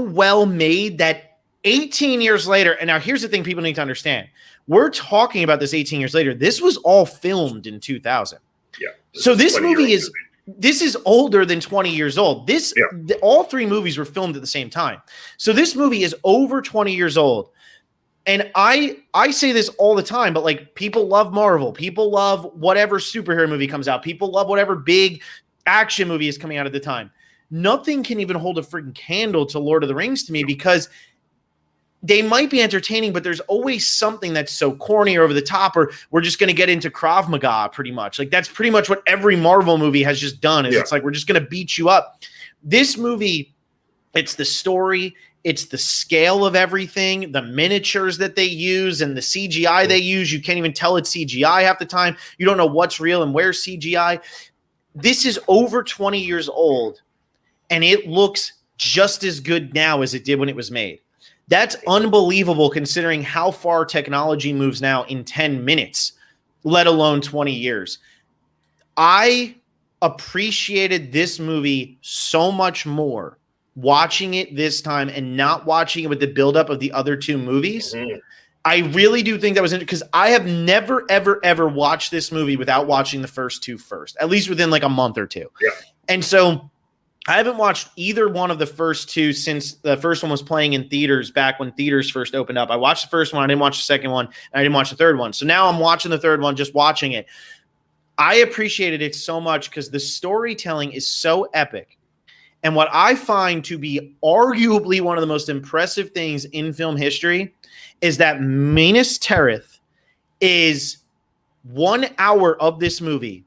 well made that 18 years later, and now here's the thing people need to understand. We're talking about this 18 years later. This was all filmed in 2000. Yeah. So this movie is older than 20 years old. All 3 movies were filmed at the same time. So this movie is over 20 years old. And I say this all the time, but like people love Marvel. People love whatever superhero movie comes out. People love whatever big action movie is coming out at the time. Nothing can even hold a freaking candle to Lord of the Rings to me because they might be entertaining, but there's always something that's so corny or over the top, or we're just going to get into Krav Maga pretty much. Like that's pretty much what every Marvel movie has just done. It's like, we're just going to beat you up. This movie, it's the story, it's the scale of everything, the miniatures that they use and the CGI they use. You can't even tell it's CGI half the time. You don't know what's real and where's CGI. This is over 20 years old and it looks just as good now as it did when it was made. That's unbelievable considering how far technology moves now in 10 minutes, let alone 20 years. I appreciated this movie so much more watching it this time and not watching it with the buildup of the other 2 movies. Mm-hmm. I really do think that was interesting because I have never, ever, ever watched this movie without watching the first 2 first, at least within like a month or 2. Yeah. And so I haven't watched either one of the first 2 since the first one was playing in theaters back when theaters first opened up. I watched the first one. I didn't watch the second one. And I didn't watch the third one. So now I'm watching the third one, just watching it. I appreciated it so much because the storytelling is so epic. And what I find to be arguably one of the most impressive things in film history is that Minas Tirith is 1 hour of this movie.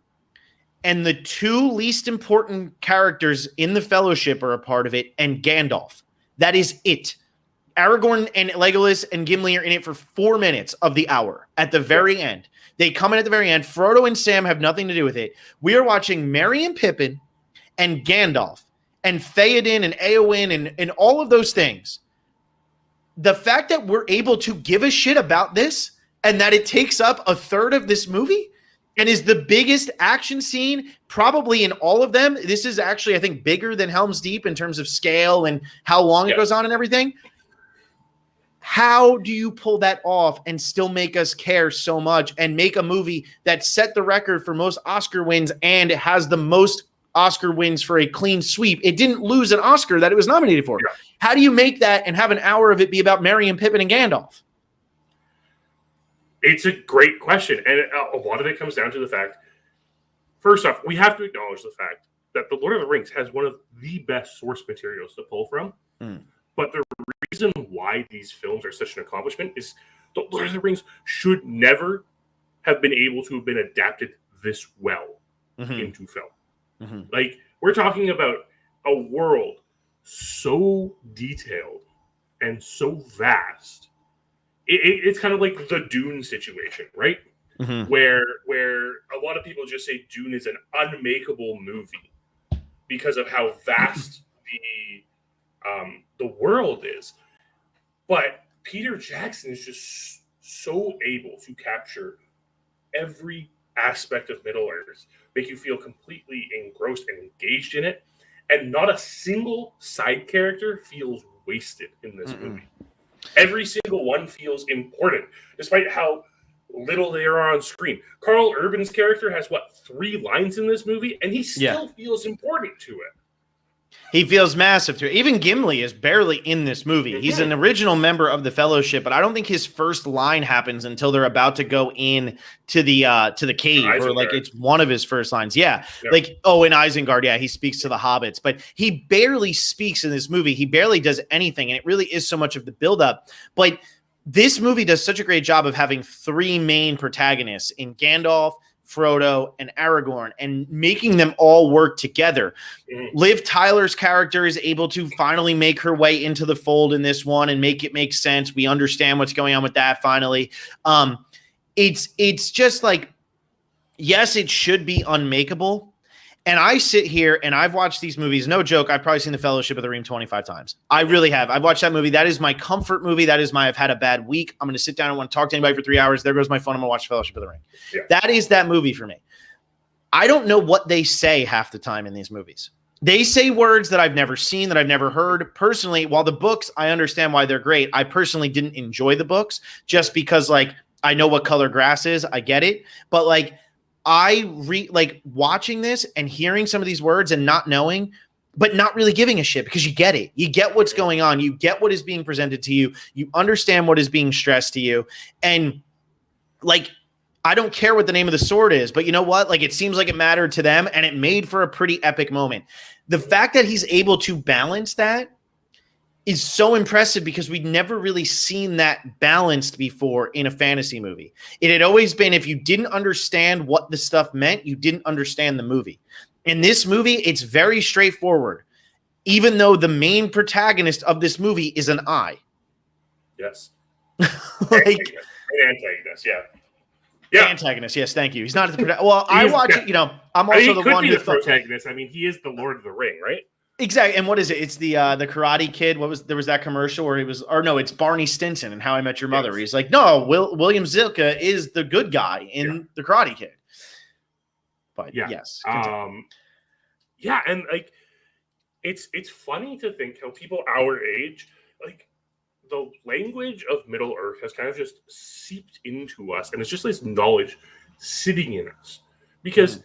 And the 2 least important characters in the Fellowship are a part of it, and Gandalf. That is it. Aragorn and Legolas and Gimli are in it for 4 minutes of the hour at the very end. They come in at the very end. Frodo and Sam have nothing to do with it. We are watching Merry and Pippin and Gandalf and Theoden and Eowyn and all of those things. The fact that we're able to give a shit about this and that it takes up a third of this movie and is the biggest action scene probably in all of them. This is actually, I think, bigger than Helm's Deep in terms of scale and how long it goes on and everything. How do you pull that off and still make us care so much and make a movie that set the record for most Oscar wins and has the most Oscar wins for a clean sweep? It didn't lose an Oscar that it was nominated for. Yeah. How do you make that and have an hour of it be about Merry and Pippin and Gandalf? It's a great question, and a lot of it comes down to the fact. First off, we have to acknowledge the fact that the Lord of the Rings has one of the best source materials to pull from. But the reason why these films are such an accomplishment is the Lord of the Rings should never have been able to have been adapted this well into film. Like, we're talking about a world so detailed and so vast. It's kind of like the Dune situation, right? Where a lot of people just say Dune is an unmakeable movie because of how vast the world is. But Peter Jackson is just so able to capture every aspect of Middle Earth, make you feel completely engrossed and engaged in it, and not a single side character feels wasted in this movie. Every single one feels important, despite how little they are on screen. Carl Urban's character has, 3 lines in this movie, and he still feels important to it. He feels massive to it. Even Gimli is barely in this movie. He's an original member of the Fellowship, but I don't think his first line happens until they're about to go in to the cave, or like it's one of his first lines. Yeah. Like, in Isengard, he speaks to the hobbits, but he barely speaks in this movie. He barely does anything, and it really is so much of the buildup. But this movie does such a great job of having 3 main protagonists in Gandalf, Frodo, and Aragorn, and making them all work together. Liv Tyler's character is able to finally make her way into the fold in this one and make it make sense. We understand what's going on with that finally. It's just like, yes, it should be unmakeable. And I sit here and I've watched these movies. No joke. I've probably seen The Fellowship of the Ring 25 times. I really have. I've watched that movie. That is my comfort movie. That is I've had a bad week. I'm going to sit down and want to talk to anybody for 3 hours. There goes my phone. I'm going to watch Fellowship of the Ring. Yeah. That is that movie for me. I don't know what they say half the time in these movies. They say words that I've never seen, that I've never heard. Personally, while the books, I understand why they're great. I personally didn't enjoy the books just because, like, I know what color grass is. I get it. But, like, watching this and hearing some of these words and not knowing, but not really giving a shit, because you get it. You get what's going on. You get what is being presented to you. You understand what is being stressed to you. And, like, I don't care what the name of the sword is, but you know what? Like, it seems like it mattered to them, and it made for a pretty epic moment. The fact that he's able to balance that is so impressive, because we'd never really seen that balanced before in a fantasy movie. It had always been, if you didn't understand what the stuff meant, you didn't understand the movie. In this movie, it's very straightforward, even though the main protagonist of this movie is an eye. Yes. Like, an antagonist, yeah. Antagonist, yes, thank you. He's not the well, I watch it, I'm also the one who protagonist. I mean, he is the Lord of the Ring, right? Exactly. And what is it? It's the Karate Kid. There was that commercial where it's Barney Stinson in How I Met Your Mother. Yes. He's like, no, William Zilka is the good guy in the Karate Kid. But yes. Yeah, and like it's funny to think how people our age, like, the language of Middle Earth has kind of just seeped into us, and it's just this knowledge sitting in us. Because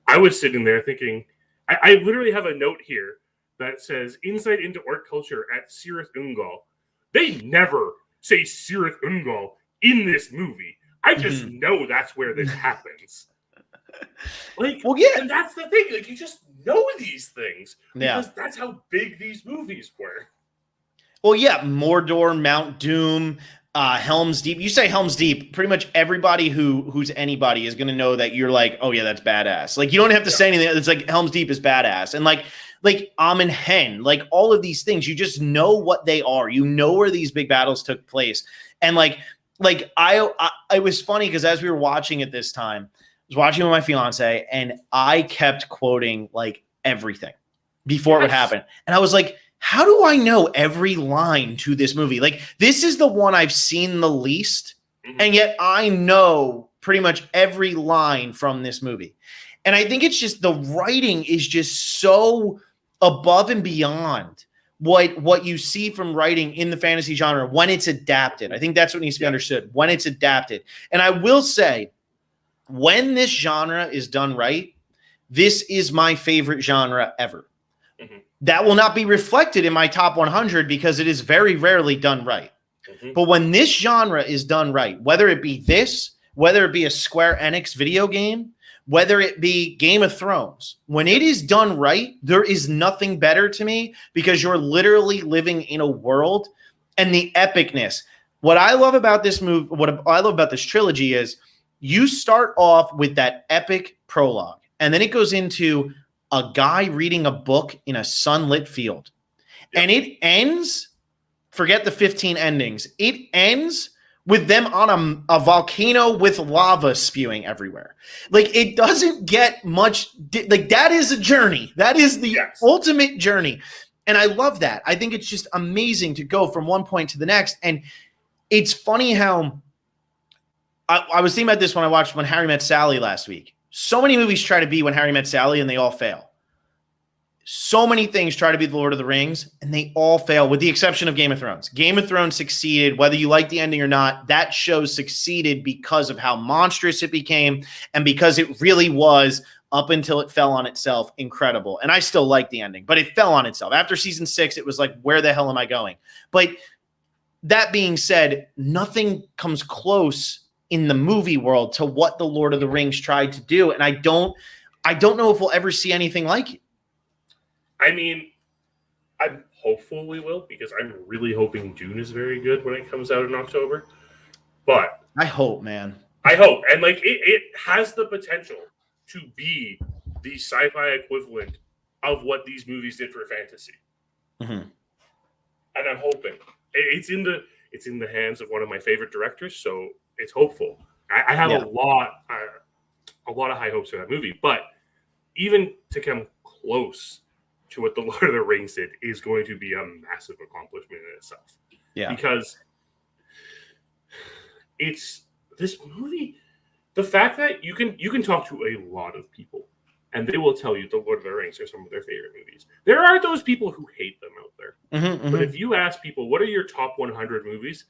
I was sitting there thinking, I literally have a note here that says insight into art culture at Cirith Ungol. They never say Cirith Ungol in this movie. I just know that's where this happens. Like, well, yeah, and that's the thing. Like, you just know these things because that's how big these movies were. Well, yeah, Mordor, Mount Doom, Helm's Deep. You say Helm's Deep, pretty much everybody who's anybody is going to know that you're like, oh yeah, that's badass. Like, you don't have to say anything. It's like Helm's Deep is badass. And like Amen Hen, like all of these things, you just know what they are. You know where these big battles took place. And like it was funny because as we were watching it this time, I was watching with my fiance and I kept quoting like everything before it would happen. And I was like, how do I know every line to this movie? Like, this is the one I've seen the least, and yet I know pretty much every line from this movie. And I think it's just the writing is just so above and beyond what you see from writing in the fantasy genre when it's adapted. I think that's what needs to be understood, when it's adapted. And I will say, when this genre is done right, this is my favorite genre ever. That will not be reflected in my top 100 because it is very rarely done right. But when this genre is done right, whether it be this, whether it be a Square Enix video game, whether it be Game of Thrones, when it is done right, there is nothing better to me because you're literally living in a world and the epicness. What I love about this movie, what I love about this trilogy is you start off with that epic prologue, and then it goes into a guy reading a book in a sunlit field. Yep. And it ends, forget the 15 endings, it ends with them on a volcano with lava spewing everywhere. Like, it doesn't get much, like, that is a journey. That is the ultimate journey. And I love that. I think it's just amazing to go from one point to the next. And it's funny how I was thinking about this when I watched When Harry Met Sally last week. So many movies try to be When Harry Met Sally and they all fail. So many things try to be The Lord of the Rings, and they all fail, with the exception of Game of Thrones. Game of Thrones succeeded, whether you like the ending or not. That show succeeded because of how monstrous it became and because it really was, up until it fell on itself, incredible. And I still like the ending, but it fell on itself. After season 6, it was like, where the hell am I going? But that being said, nothing comes close in the movie world to what The Lord of the Rings tried to do, and I don't know if we'll ever see anything like it. I mean, I'm hopeful we will, because I'm really hoping Dune is very good when it comes out in October. But I hope, man. I hope. And like it has the potential to be the sci-fi equivalent of what these movies did for fantasy. Mm-hmm. And I'm hoping. It's in the hands of one of my favorite directors, so it's hopeful. I have a lot of high hopes for that movie, but even to come close to what The Lord of the Rings did is going to be a massive accomplishment in itself. Yeah. Because it's this movie, the fact that you can talk to a lot of people and they will tell you The Lord of the Rings are some of their favorite movies. There are those people who hate them out there. Mm-hmm, but if you ask people, what are your top 100 movies?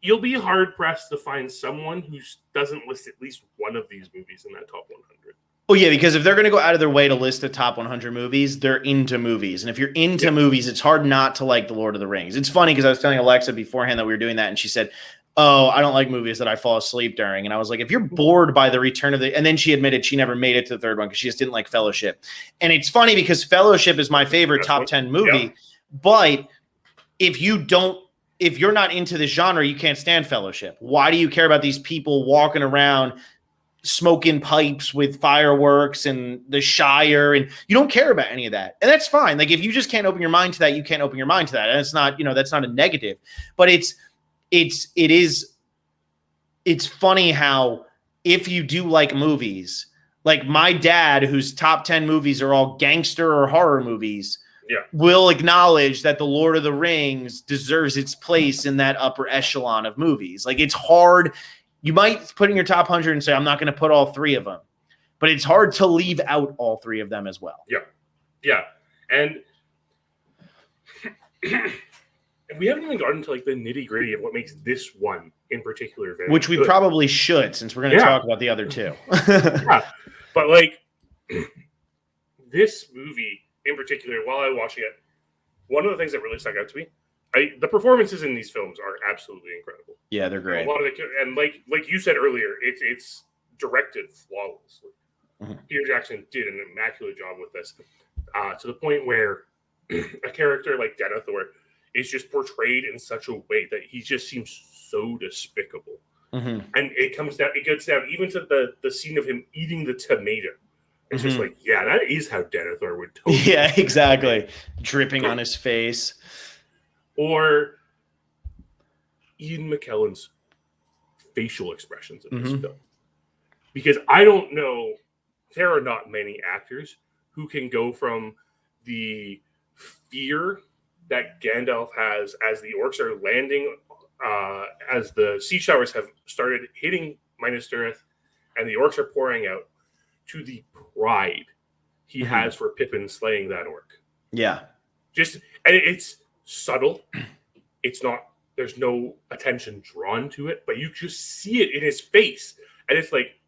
You'll be hard-pressed to find someone who doesn't list at least one of these movies in that top 100. Oh, yeah, because if they're going to go out of their way to list the top 100 movies, they're into movies. And if you're into movies, it's hard not to like The Lord of the Rings. It's funny because I was telling Alexa beforehand that we were doing that, and she said, oh, I don't like movies that I fall asleep during. And I was like, if you're bored by the return of the... And then she admitted she never made it to the third one because she just didn't like Fellowship. And it's funny because Fellowship is my favorite top 10 movie. But if you're not into this genre, you can't stand Fellowship. Why do you care about these people walking around smoking pipes with fireworks and the Shire, and you don't care about any of that? And that's fine. Like, if you just can't open your mind to that, you can't open your mind to that. And it's not, that's not a negative, but it's funny how, if you do like movies, like my dad, whose top 10 movies are all gangster or horror movies, will acknowledge that The Lord of the Rings deserves its place in that upper echelon of movies. Like, it's hard. You might put in your top 100 and say, I'm not going to put all 3 of them, but it's hard to leave out all 3 of them as well. Yeah. Yeah. And we haven't even gotten to like the nitty gritty of what makes this one in particular very Which we good. Probably should, since we're going to talk about the other 2. Yeah. But like this movie in particular, while I was watching it, one of the things that really stuck out to me, the performances in these films are absolutely incredible. Yeah, they're great. A lot of and like you said earlier, it's directed flawlessly. Mm-hmm. Peter Jackson did an immaculate job with this, to the point where a character like Denethor is just portrayed in such a way that he just seems so despicable. Mm-hmm. And it gets down even to the scene of him eating the tomato. It's just like, yeah, that is how Denethor would totally. Yeah, exactly. Dripping on his face. Or Ian McKellen's facial expressions in this film. Because I don't know, there are not many actors who can go from the fear that Gandalf has as the orcs are landing, as the sea showers have started hitting Minas Tirith and the orcs are pouring out, to the pride he has for Pippin slaying that orc. Yeah. And it's subtle. It's not, there's no attention drawn to it, but you just see it in his face. And it's like,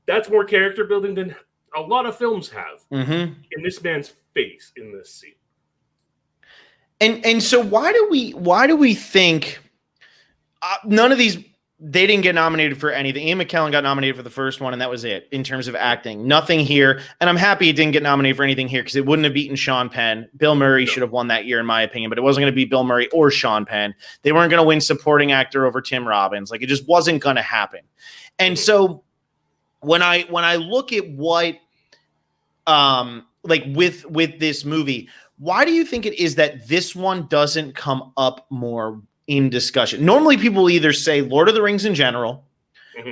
that's more character building than a lot of films have in this man's face in this scene. And so why do we think none of these, they didn't get nominated for anything? Ian McKellen got nominated for the first one, and that was it in terms of acting. Nothing here. And I'm happy it didn't get nominated for anything here because it wouldn't have beaten Sean Penn. Bill Murray should have won that year, in my opinion, but it wasn't going to be Bill Murray or Sean Penn. They weren't going to win supporting actor over Tim Robbins. Like, it just wasn't going to happen. And so when I look at what like with this movie, why do you think it is that this one doesn't come up more in discussion? Normally people either say Lord of the Rings in general,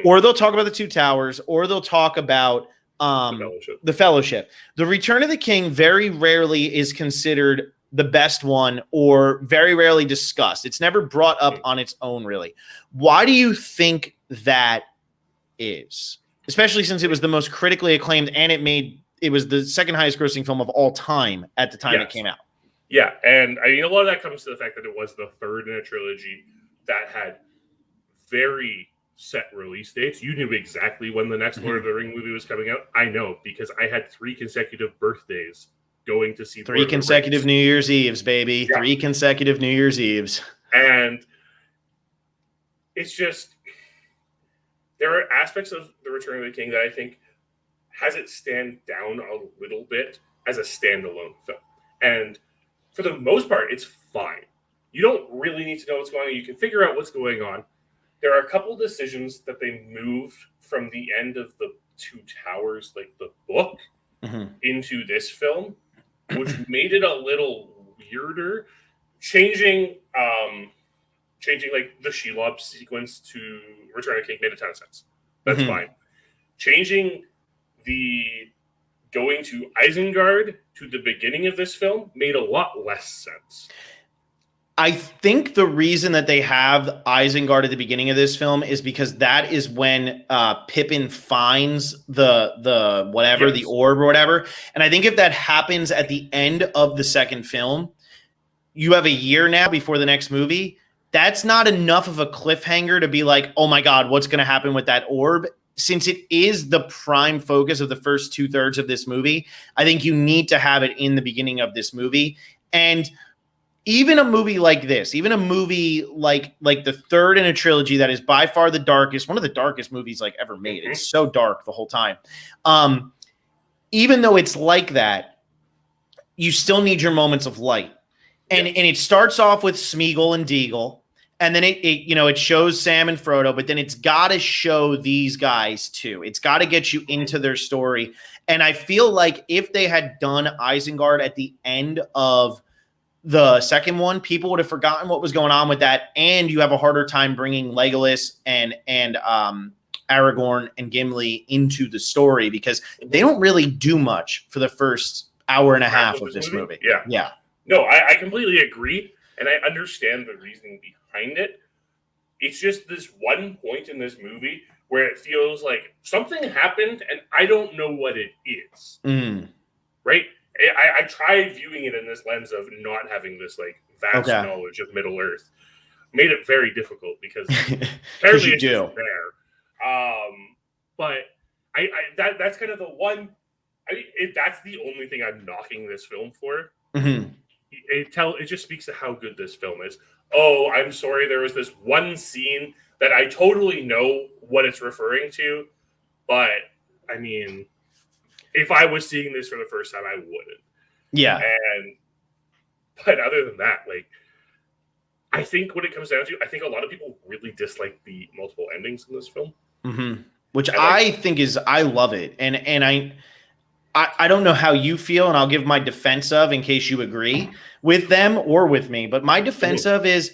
or they'll talk about the Two Towers, or they'll talk about the Fellowship. The Return of the King very rarely is considered the best one, or very rarely discussed. It's never brought up on its own, really. Why do you think that is? Especially since it was the most critically acclaimed, and it was the second highest grossing film of all time at the time it came out. Yeah, and I mean, a lot of that comes to the fact that it was the third in a trilogy that had very set release dates. You knew exactly when the next Lord of the Ring movie was coming out. I know, because I had 3 consecutive birthdays going to see 3 consecutive New Year's Eves, baby. Yeah. 3 consecutive New Year's Eves. And it's just, there are aspects of The Return of the King that I think has it stand down a little bit as a standalone film. And for the most part, it's fine. You don't really need to know what's going on. You can figure out what's going on. There are a couple decisions that they moved from the end of the Two Towers, like the book, into this film, which made it a little weirder. Changing like the Shelob sequence to Return of the King made a ton of sense. That's fine. Changing the going to Isengard to the beginning of this film made a lot less sense. I think the reason that they have Isengard at the beginning of this film is because that is when Pippin finds the whatever, the orb or whatever. And I think if that happens at the end of the second film, you have a year now before the next movie. That's not enough of a cliffhanger to be like, oh my God, what's going to happen with that orb? Since it is the prime focus of the first 2/3 of this movie, I think you need to have it in the beginning of this movie. And even a movie like this, even a movie like the third in a trilogy that is by far the darkest, one of the darkest movies like ever made. It's so dark the whole time. Even though it's like that, you still need your moments of light. And it starts off with Smeagol and Deagle. And then it shows Sam and Frodo, but then it's got to show these guys too. It's got to get you into their story. And I feel like if they had done Isengard at the end of the second one, people would have forgotten what was going on with that. And you have a harder time bringing Legolas and Aragorn and Gimli into the story because they don't really do much for the first hour and a half of this movie. Yeah. No, I completely agree. And I understand the reasoning behind it. It's just this one point in this movie where it feels like something happened and I don't know what it is. Right? I tried viewing it in this lens of not having this like vast knowledge of Middle Earth. Made it very difficult because apparently it's just there. But that's kind of the one. I mean, that's the only thing I'm knocking this film for. It just speaks to how good this film is. Oh, I'm sorry, there was this one scene that I totally know what it's referring to, but I mean, if I was seeing this for the first time, I wouldn't. Yeah. But other than that, like, I think what it comes down to, I think a lot of people really dislike the multiple endings in this film. Which I think is, I love it. And I don't know how you feel, and I'll give my defense of in case you agree with them or with me. But my defense of is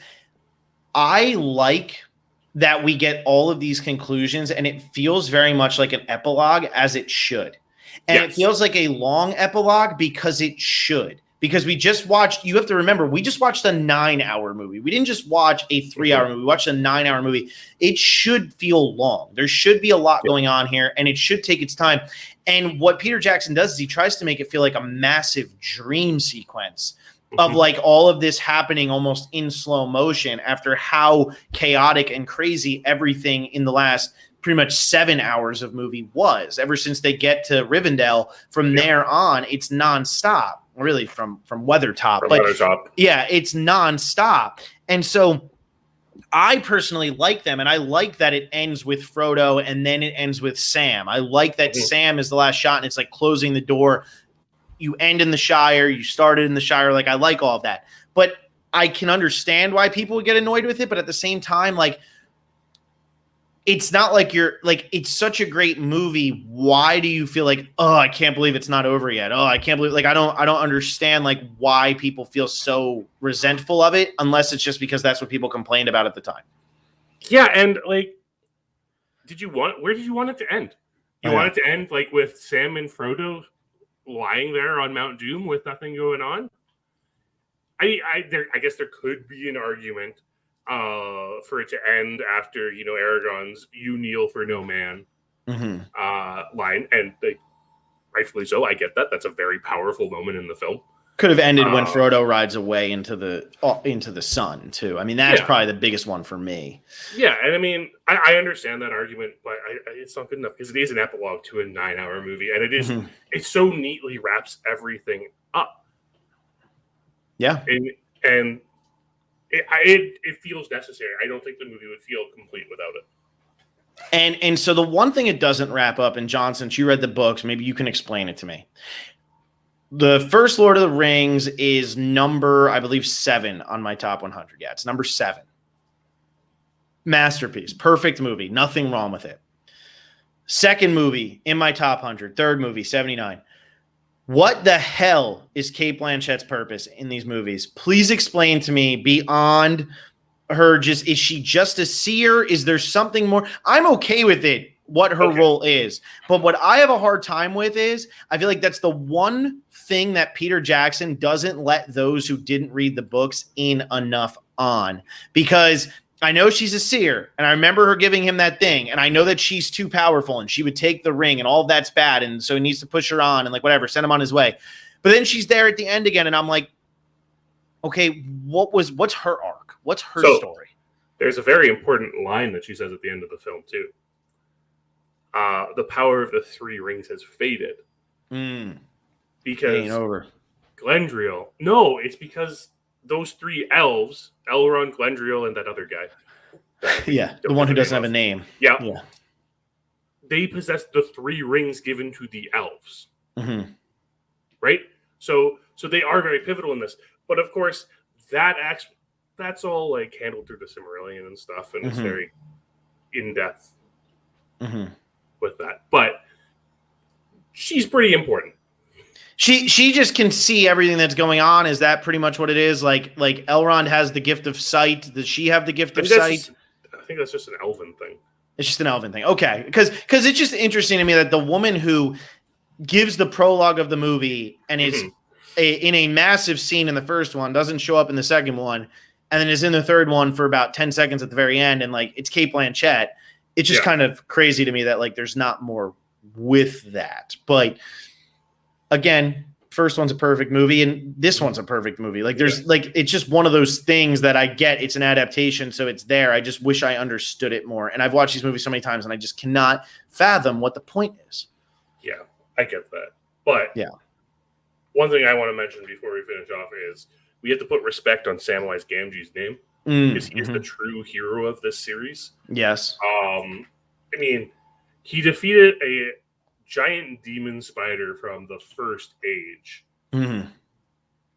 I like that we get all of these conclusions, and it feels very much like an epilogue, as it should. And it feels like a long epilogue because it should. Because we just watched, you have to remember, we just watched a 9-hour movie. We didn't just watch a 3-hour movie. We watched a 9-hour movie. It should feel long. There should be a lot going on here, and it should take its time. And what Peter Jackson does is he tries to make it feel like a massive dream sequence of like all of this happening almost in slow motion after how chaotic and crazy everything in the last pretty much 7 hours of movie was. Ever since they get to Rivendell, from there on, it's nonstop. really from Weathertop, From but Weathertop. yeah, it's nonstop. And so I personally like them, and I like that it ends with Frodo and then it ends with Sam. I like that Sam is the last shot, and it's like closing the door. You end in the Shire, you started in the Shire. Like, I like all of that. But I can understand why people would get annoyed with it, but at the same time, like, it's not like it's such a great movie. Why do you feel like, oh, I can't believe it's not over yet? Oh, I can't believe, like, I don't understand like why people feel so resentful of it, unless it's just because that's what people complained about at the time. Yeah, and like, where did you want it to end? You want it to end like with Sam and Frodo lying there on Mount Doom with nothing going on? I guess there could be an argument for it to end after, Aragorn's "You kneel for no man" line, and rightfully so. I get that. That's a very powerful moment in the film. Could have ended when Frodo rides away into the sun too. I mean, that's probably the biggest one for me. Yeah, and I mean, I understand that argument, but it's not good enough because it is an epilogue to a 9-hour movie, and it so neatly wraps everything up. Yeah, and it feels necessary. I don't think the movie would feel complete without it. And so the one thing it doesn't wrap up, and John, since you read the books, maybe you can explain it to me. The first Lord of the Rings is number, I believe, 7 on my top 100. Yeah, it's number 7. Masterpiece. Perfect movie. Nothing wrong with it. Second movie in my top 100. Third movie, 79. What the hell is Cate Blanchett's purpose in these movies? Please explain to me beyond her is she just a seer? Is there something more? I'm okay with it, what her role is. But what I have a hard time with is I feel like that's the one thing that Peter Jackson doesn't let those who didn't read the books in enough on. Because I know she's a seer, and I remember her giving him that thing, and I know that she's too powerful, and she would take the ring, and all of that's bad, and so he needs to push her on, and like whatever, send him on his way. But then she's there at the end again, and I'm like, okay, what's her arc? What's her story? There's a very important line that she says at the end of the film too. The power of the 3 rings has faded. Because over. Glendriel. No, it's because those 3 elves, Elrond, Glendriel, and that other guy. The one who doesn't have a name. Yeah. They possess the 3 rings given to the elves. Right? So they are very pivotal in this. But of course, that's all like handled through the Silmarillion and stuff, and it's very in-depth with that. But she's pretty important. She just can see everything that's going on. Is that pretty much what it is? Like Elrond has the gift of sight. Does she have the gift of sight? I think that's just an elven thing. It's just an elven thing. Okay. Because it's just interesting to me that the woman who gives the prologue of the movie and is in a massive scene in the first one doesn't show up in the second one, and then is in the third one for about 10 seconds at the very end, and like it's Cate Blanchett. It's just kind of crazy to me that like there's not more with that. But again, first one's a perfect movie, and this one's a perfect movie. Like there's like it's just one of those things that I get. It's an adaptation, so it's there. I just wish I understood it more. And I've watched these movies so many times, and I just cannot fathom what the point is. Yeah, I get that. But one thing I want to mention before we finish off is we have to put respect on Samwise Gamgee's name because he is the true hero of this series. Yes. I mean, he defeated a giant demon spider from the First Age in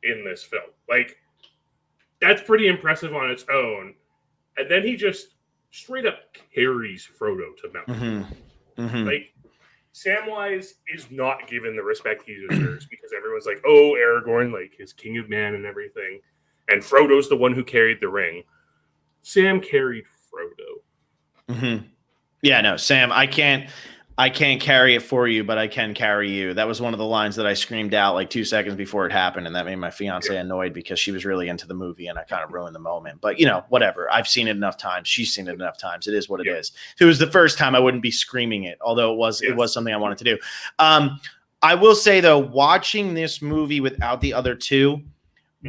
this film. Like, that's pretty impressive on its own. And then he just straight up carries Frodo to Mount. Like, Samwise is not given the respect he deserves because everyone's like, oh, Aragorn, like his king of man and everything. And Frodo's the one who carried the ring. Sam carried Frodo. Yeah, no, Sam, I can't carry it for you, but I can carry you. That was one of the lines that I screamed out like 2 seconds before it happened, and that made my fiance annoyed because she was really into the movie, and I kind of ruined the moment. But, whatever. I've seen it enough times. She's seen it enough times. It is what it is. If it was the first time, I wouldn't be screaming it, although it was something I wanted to do. I will say, though, watching this movie without the other two,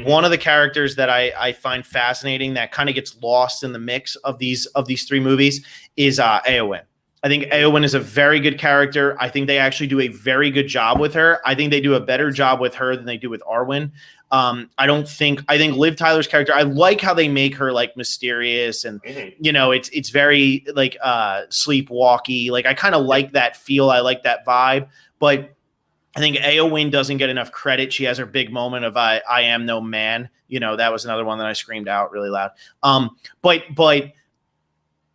one of the characters that I find fascinating that kind of gets lost in the mix of these 3 movies is Eowyn. I think Eowyn is a very good character. I think they actually do a very good job with her. I think they do a better job with her than they do with Arwen. I think Liv Tyler's character, I like how they make her like mysterious and, it's very like sleepwalky. Like I kind of like that feel. I like that vibe, but I think Eowyn doesn't get enough credit. She has her big moment of I am no man. That was another one that I screamed out really loud. But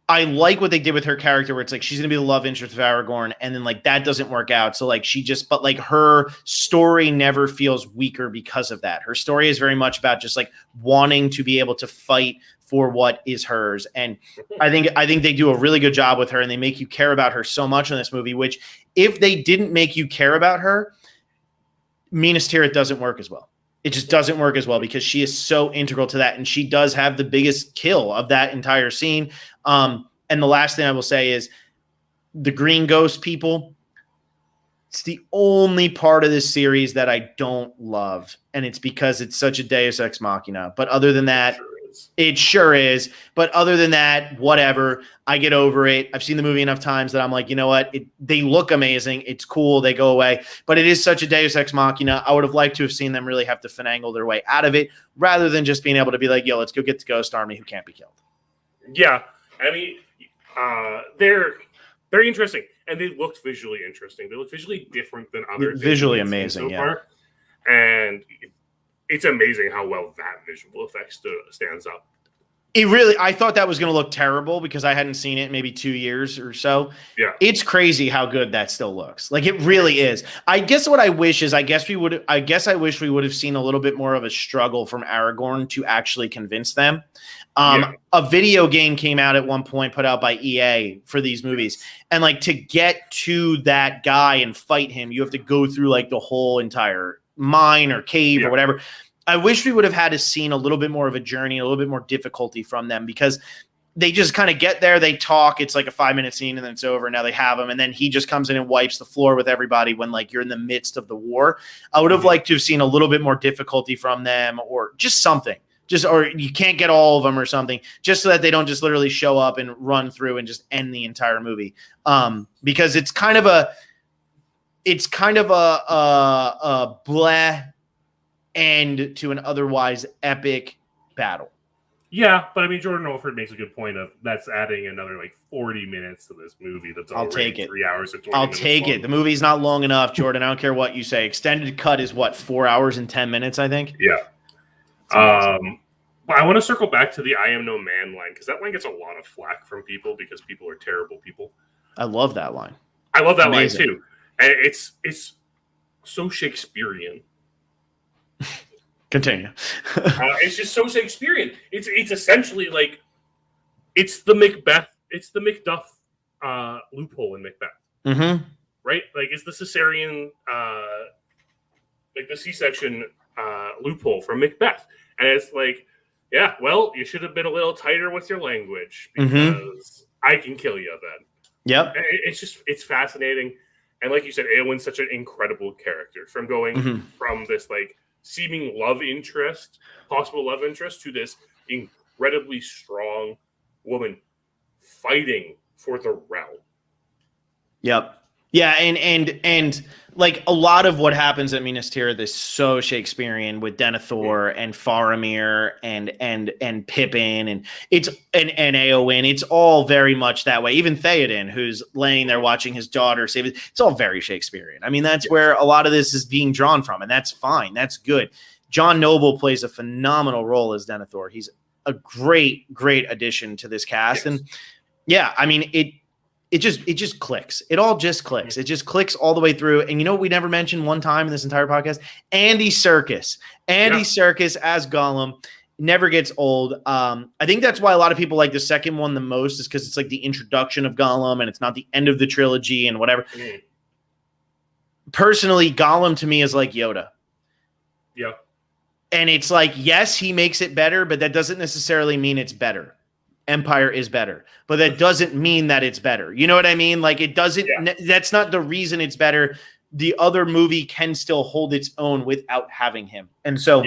I like what they did with her character where it's like she's going to be the love interest of Aragorn, and then like that doesn't work out. So like but like her story never feels weaker because of that. Her story is very much about just like wanting to be able to fight for what is hers. And I think they do a really good job with her, and they make you care about her so much in this movie, which if they didn't make you care about her, Minas Tirith doesn't work as well. It just doesn't work as well because she is so integral to that. And she does have the biggest kill of that entire scene. And the last thing I will say is the Green Ghost people. It's the only part of this series that I don't love. And it's because it's such a Deus Ex Machina. But other than that, it sure is. But other than that, whatever. I get over it. I've seen the movie enough times that I'm like, you know what? They look amazing. It's cool. They go away. But it is such a Deus Ex Machina. I would have liked to have seen them really have to finagle their way out of it rather than just being able to be like, yo, let's go get the Ghost Army who can't be killed. Yeah. I mean, they're very interesting. And they looked visually interesting. They look visually different than other things. Visually amazing, so far. And it's amazing how well that visual effect stands up. I thought that was going to look terrible because I hadn't seen it in maybe 2 years or so. Yeah. It's crazy how good that still looks. Like it really is. I guess what I wish is I wish we would have seen a little bit more of a struggle from Aragorn to actually convince them. A video game came out at one point put out by EA for these movies. And like to get to that guy and fight him, you have to go through like the whole entire mine or cave or whatever. I wish we would have had a scene, a little bit more of a journey, a little bit more difficulty from them because they just kind of get there, they talk, it's like a 5-minute scene and then it's over. Now they have him. And then he just comes in and wipes the floor with everybody when like you're in the midst of the war. I would have liked to have seen a little bit more difficulty from them or just something. Or you can't get all of them or something, just so that they don't just literally show up and run through and just end the entire movie. Because it's kind of a bleh end to an otherwise epic battle. Yeah, but I mean, Jordan Olford makes a good point of that's adding another like 40 minutes to this movie. That's I'll take it. 3 hours and 20 I'll minutes take long. it. The movie's not long enough, Jordan. I don't care what you say. Extended cut is what, 4 hours and 10 minutes, I think? Yeah. But I want to circle back to the I am no man line because that line gets a lot of flack from people because people are terrible people. I love that line. I love that line too. And it's so Shakespearean. Continue. It's just so Shakespearean. It's essentially like it's the Macbeth. It's the Macduff loophole in Macbeth. Mm-hmm. Right? Like it's the Caesarean, like the C-section loophole from Macbeth. And it's like, yeah, well, you should have been a little tighter with your language because I can kill you then. Yep. It's fascinating. And like you said, Eowyn's such an incredible character from going from this like seeming possible love interest to this incredibly strong woman fighting for the realm. Yep. Yeah, and like a lot of what happens at Minas Tirith is so Shakespearean with Denethor and Faramir and Pippin and Eowyn. It's all very much that way. Even Theoden, who's laying there watching his daughter save it. It's all very Shakespearean. I mean, that's where a lot of this is being drawn from, and that's fine. That's good. John Noble plays a phenomenal role as Denethor. He's a great addition to this cast, and yeah, I mean it just clicks. It all just clicks. It just clicks all the way through. And you know what we never mentioned one time in this entire podcast? Andy Serkis. Andy Serkis as Gollum never gets old. I think that's why a lot of people like the second one the most is because it's like the introduction of Gollum and it's not the end of the trilogy and whatever. Personally, Gollum to me is like Yoda. Yeah. And it's like, yes, he makes it better, but that doesn't necessarily mean it's better. Empire is better, but that doesn't mean that it's better. You know what I mean? Like it doesn't, that's not the reason it's better. The other movie can still hold its own without having him. And so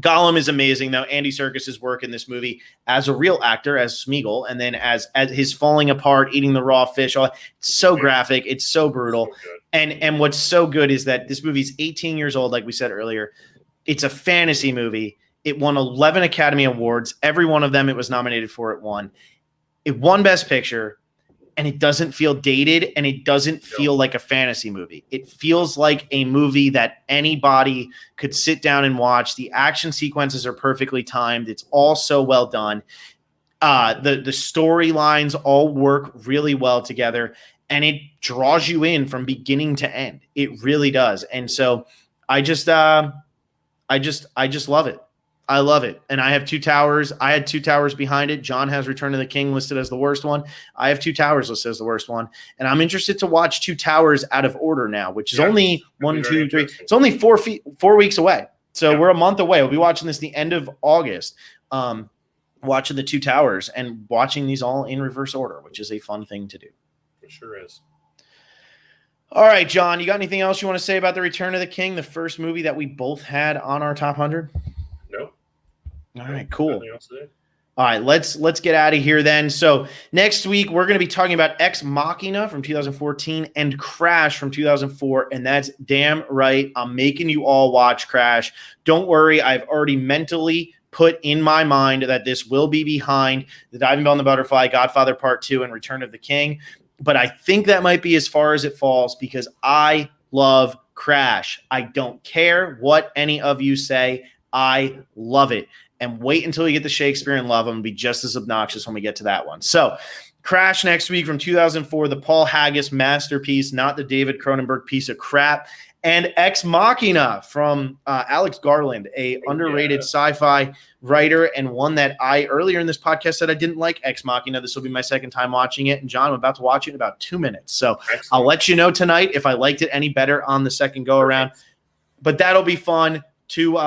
Gollum is amazing, though. Andy Serkis's work in this movie as a real actor, as Smeagol, and then as his falling apart, eating the raw fish. It's so graphic. It's so brutal. So good. And what's so good is that this movie's 18 years old, like we said earlier. It's a fantasy movie. It won 11 Academy Awards. Every one of them it was nominated for, it won. It won Best Picture. And it doesn't feel dated, and it doesn't feel like a fantasy movie. It feels like a movie that anybody could sit down and watch. The action sequences are perfectly timed. It's all so well done. The storylines all work really well together, and it draws you in from beginning to end. It really does. And so I just love it. I love it. And I have Two Towers. I had Two Towers behind it. John has Return of the King listed as the worst one. I have Two Towers listed as the worst one. And I'm interested to watch Two Towers out of order now, which is only 1, 2, 3. It's only 4 weeks away. So we're a month away. We'll be watching this the end of August, watching the Two Towers and watching these all in reverse order, which is a fun thing to do. It sure is. All right, John, you got anything else you want to say about the Return of the King, the first movie that we both had on our top 100? No. All right, cool. All right, let's get out of here then. So next week, we're going to be talking about Ex Machina from 2014 and Crash from 2004, and that's damn right. I'm making you all watch Crash. Don't worry, I've already mentally put in my mind that this will be behind The Diving Bell and the Butterfly, Godfather Part 2, and Return of the King. But I think that might be as far as it falls because I love Crash. I don't care what any of you say. I love it. And wait until you get to Shakespeare and love them. Be just as obnoxious when we get to that one. So Crash next week from 2004, the Paul Haggis masterpiece, not the David Cronenberg piece of crap. And Ex Machina from Alex Garland, a underrated sci-fi writer, and one that I earlier in this podcast said I didn't like. Ex Machina. This will be my second time watching it. And John, I'm about to watch it in about 2 minutes. So excellent. I'll let you know tonight if I liked it any better on the second go around. But that'll be fun. Two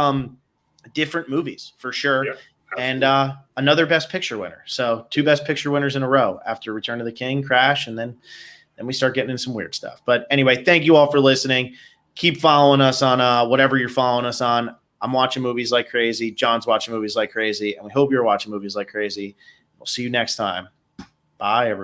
different movies for sure. Yeah, and another Best Picture winner. So 2 Best Picture winners in a row after Return of the King, Crash, and then we start getting into some weird stuff. But anyway, thank you all for listening. Keep following us on whatever you're following us on. I'm watching movies like crazy. John's watching movies like crazy. And we hope you're watching movies like crazy. We'll see you next time. Bye, everyone.